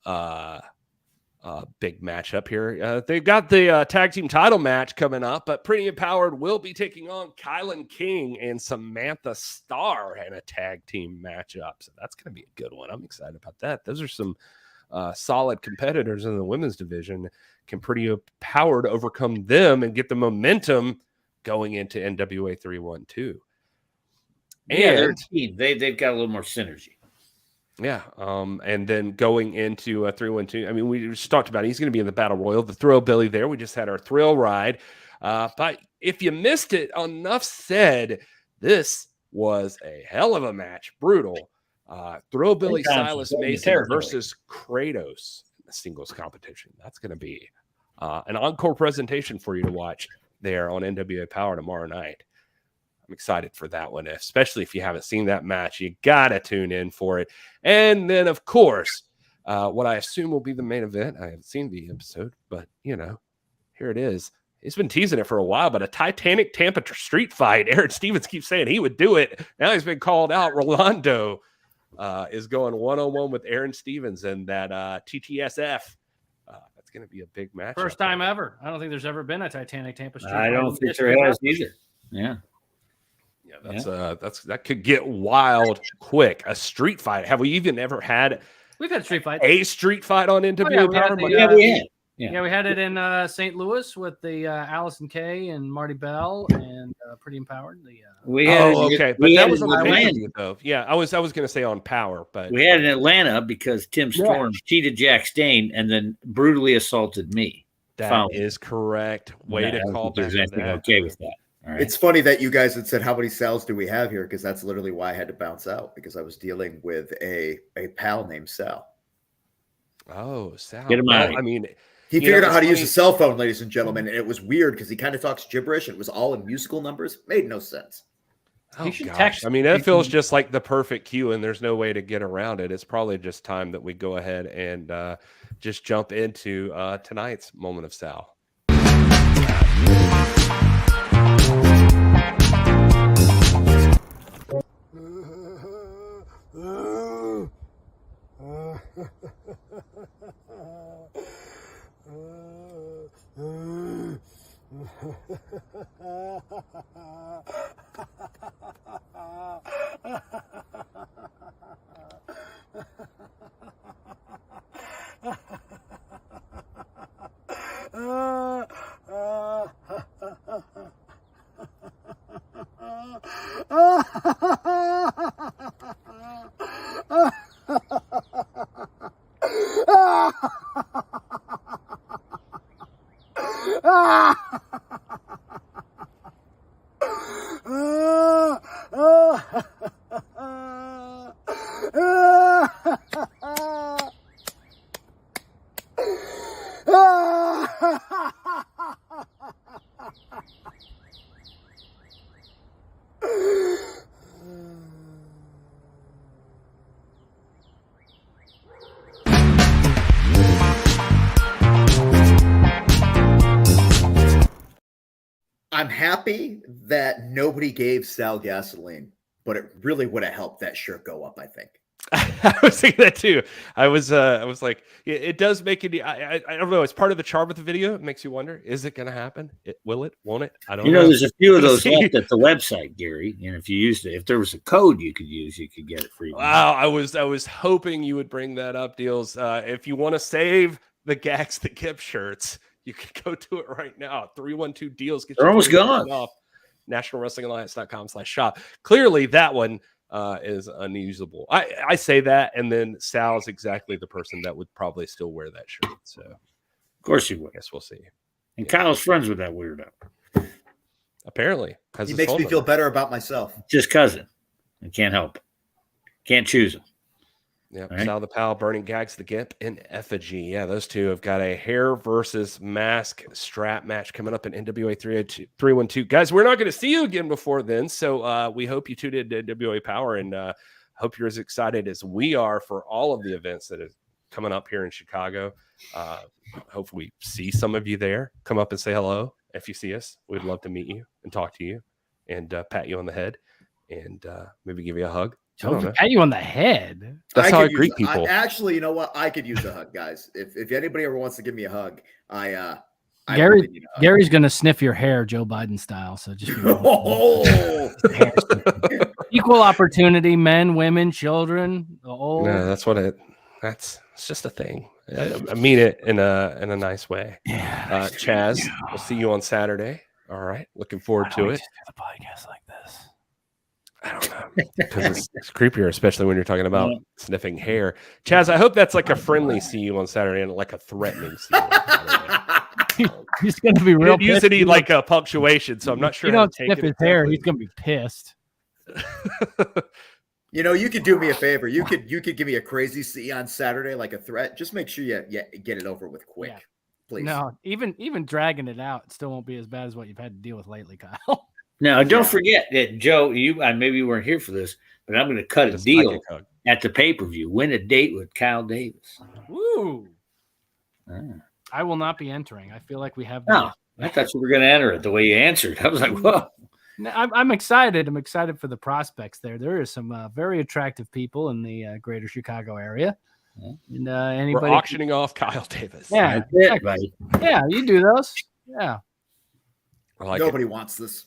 big matchup here. They've got the tag team title match coming up, but Pretty Empowered will be taking on Kylan King and Samantha Starr in a tag team matchup. So that's going to be a good one. I'm excited about that. Those are some solid competitors in the women's division. Can Pretty Empowered overcome them and get the momentum going into NWA 312? Yeah, their team. They've got a little more synergy. Yeah, and then going into 312, I mean, we just talked about it. He's going to be in the Battle Royal, the Thrill Billy there. We just had our thrill ride. But if you missed it, enough said, this was a hell of a match. Brutal. Thrill Billy Silas Mason versus Kratos in the singles competition. That's going to be an encore presentation for you to watch there on NWA Power tomorrow night. I'm excited for that one, especially if you haven't seen that match. You got to tune in for it. And then, of course, what I assume will be the main event. I haven't seen the episode, but, here it is. He's been teasing it for a while, but a Titanic Tampa street fight. Aaron Stevens keeps saying he would do it. Now he's been called out. Rolando is going one-on-one with Aaron Stevens and that TTSF. That's going to be a big match. First time ever. I don't think there's ever been a Titanic Tampa street fight. I don't think there has either. Yeah. That could get wild quick. A street fight. Have we even ever had? We've had street fights. A street fight on NWA Power? We had it in St. Louis with the Allison Kay and Marty Bell and Pretty Empowered. We had but that was on the pay-per-view, though. Yeah, I was going to say on Power, but we had it in Atlanta because Tim Storm cheated Jack Stain and then brutally assaulted me. That is correct. Way to call back. There's anything okay with that. Right. It's funny that you guys had said, how many Sals do we have here? Because that's literally why I had to bounce out, because I was dealing with a pal named Sal. Oh, Sal. Get him out. I mean, he figured out how to use a cell phone, ladies and gentlemen. And it was weird because he kind of talks gibberish. It was all in musical numbers. Made no sense. Oh, gosh. I mean, that feels just like the perfect cue, and there's no way to get around it. It's probably just time that we go ahead and just jump into tonight's Moment of Sal. I'm happy that nobody gave Sal gasoline, but it really would have helped that shirt go up, I think. I was thinking that too. I was like, it does make it. I don't know. It's part of the charm of the video. It makes you wonder: is it going to happen? Will it? Won't it? I don't know. There's a few of those left at the website, Gary. And if you used it, if there was a code you could use, you could get it free. Wow, I was hoping you would bring that up, Dealz. If you want to save the Gags the Gip shirts, you can go to it right now. 312 Dealz. They're almost gone. Off NationalWrestlingAlliance.com/shop. Clearly, that one is unusable. I say that, and then Sal's exactly the person that would probably still wear that shirt. So, of course he would. I guess we'll see. And Kyle's friends with that weirdo. Apparently, he makes me feel better about myself. Just cousin. I can't help it. Can't choose him. Yeah, right. Sal the Pal, Burning Gags the Gimp, and Effigy. Yeah, those two have got a hair versus mask strap match coming up in NWA 312. Guys, we're not going to see you again before then, so we hope you tuned in to NWA Power and Hope you're as excited as we are for all of the events that are coming up here in Chicago. Hopefully see some of you there. Come up and say hello if you see us. We'd love to meet you and talk to you and pat you on the head and maybe give you a hug. I don't know. Pat you on the head. That's how I greet people. Actually, you know what? I could use a hug, guys. If anybody ever wants to give me a hug, Gary's gonna sniff your hair, Joe Biden style. So just equal opportunity, men, women, children, old. No, that's just a thing. I mean it in a nice way. Yeah, Chaz, we'll see you on Saturday. All right, looking forward to it. The podcast like this. I don't know, because it's creepier, especially when you're talking about sniffing hair. Chaz, I hope that's like a friendly see you on Saturday and like a threatening see you. He's going to be real. Use any like a punctuation, so I'm not sure. You don't sniff his hair. He's going to be pissed. You know, you could do me a favor. You could give me a crazy see on Saturday, like a threat. Just make sure you get it over with quick, please. No, even dragging it out, it still won't be as bad as what you've had to deal with lately, Kyle. Now, don't forget that, Joe, maybe you weren't here for this, but I'm going to cut a deal at the pay-per-view. Win a date with Kyle Davis. Woo! I will not be entering. I feel like we have. No, I thought you were going to enter it the way you answered. I was like, whoa. No, I'm excited. I'm excited for the prospects there. There are some very attractive people in the greater Chicago area. And anybody we're auctioning off Kyle Davis. Yeah, that's it, buddy. Yeah, you do those. Yeah. Nobody wants this.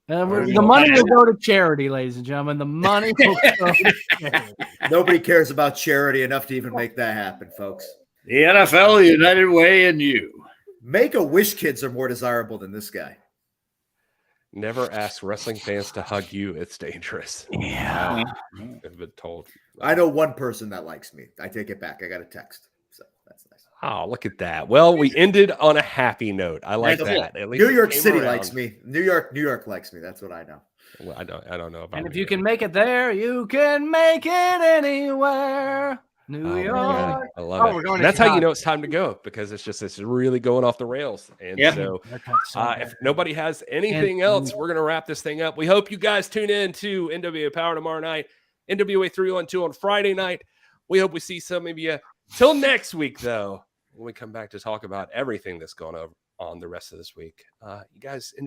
The money will go to charity, ladies and gentlemen. The money will go to charity. Nobody cares about charity enough to even make that happen, folks. The NFL, United Way, and you. Make-A-Wish kids are more desirable than this guy. Never ask wrestling fans to hug you. It's dangerous. Yeah. I've been told. I know one person that likes me. I take it back. I got a text. So that's nice. Oh, look at that. Well, we ended on a happy note. I like that. At least New York City likes me. New York likes me. That's what I know. Well, I don't know about. And if you can make it there, you can make it anywhere. New York. I love it. We're going that's how you know it's time to go, because it's really going off the rails. And so if nobody has anything else, we're going to wrap this thing up. We hope you guys tune in to NWA Power tomorrow night, NWA 312 on Friday night. We hope we see some of you. Till next week, though, when we come back to talk about everything that's gone on the rest of this week. You guys enjoy.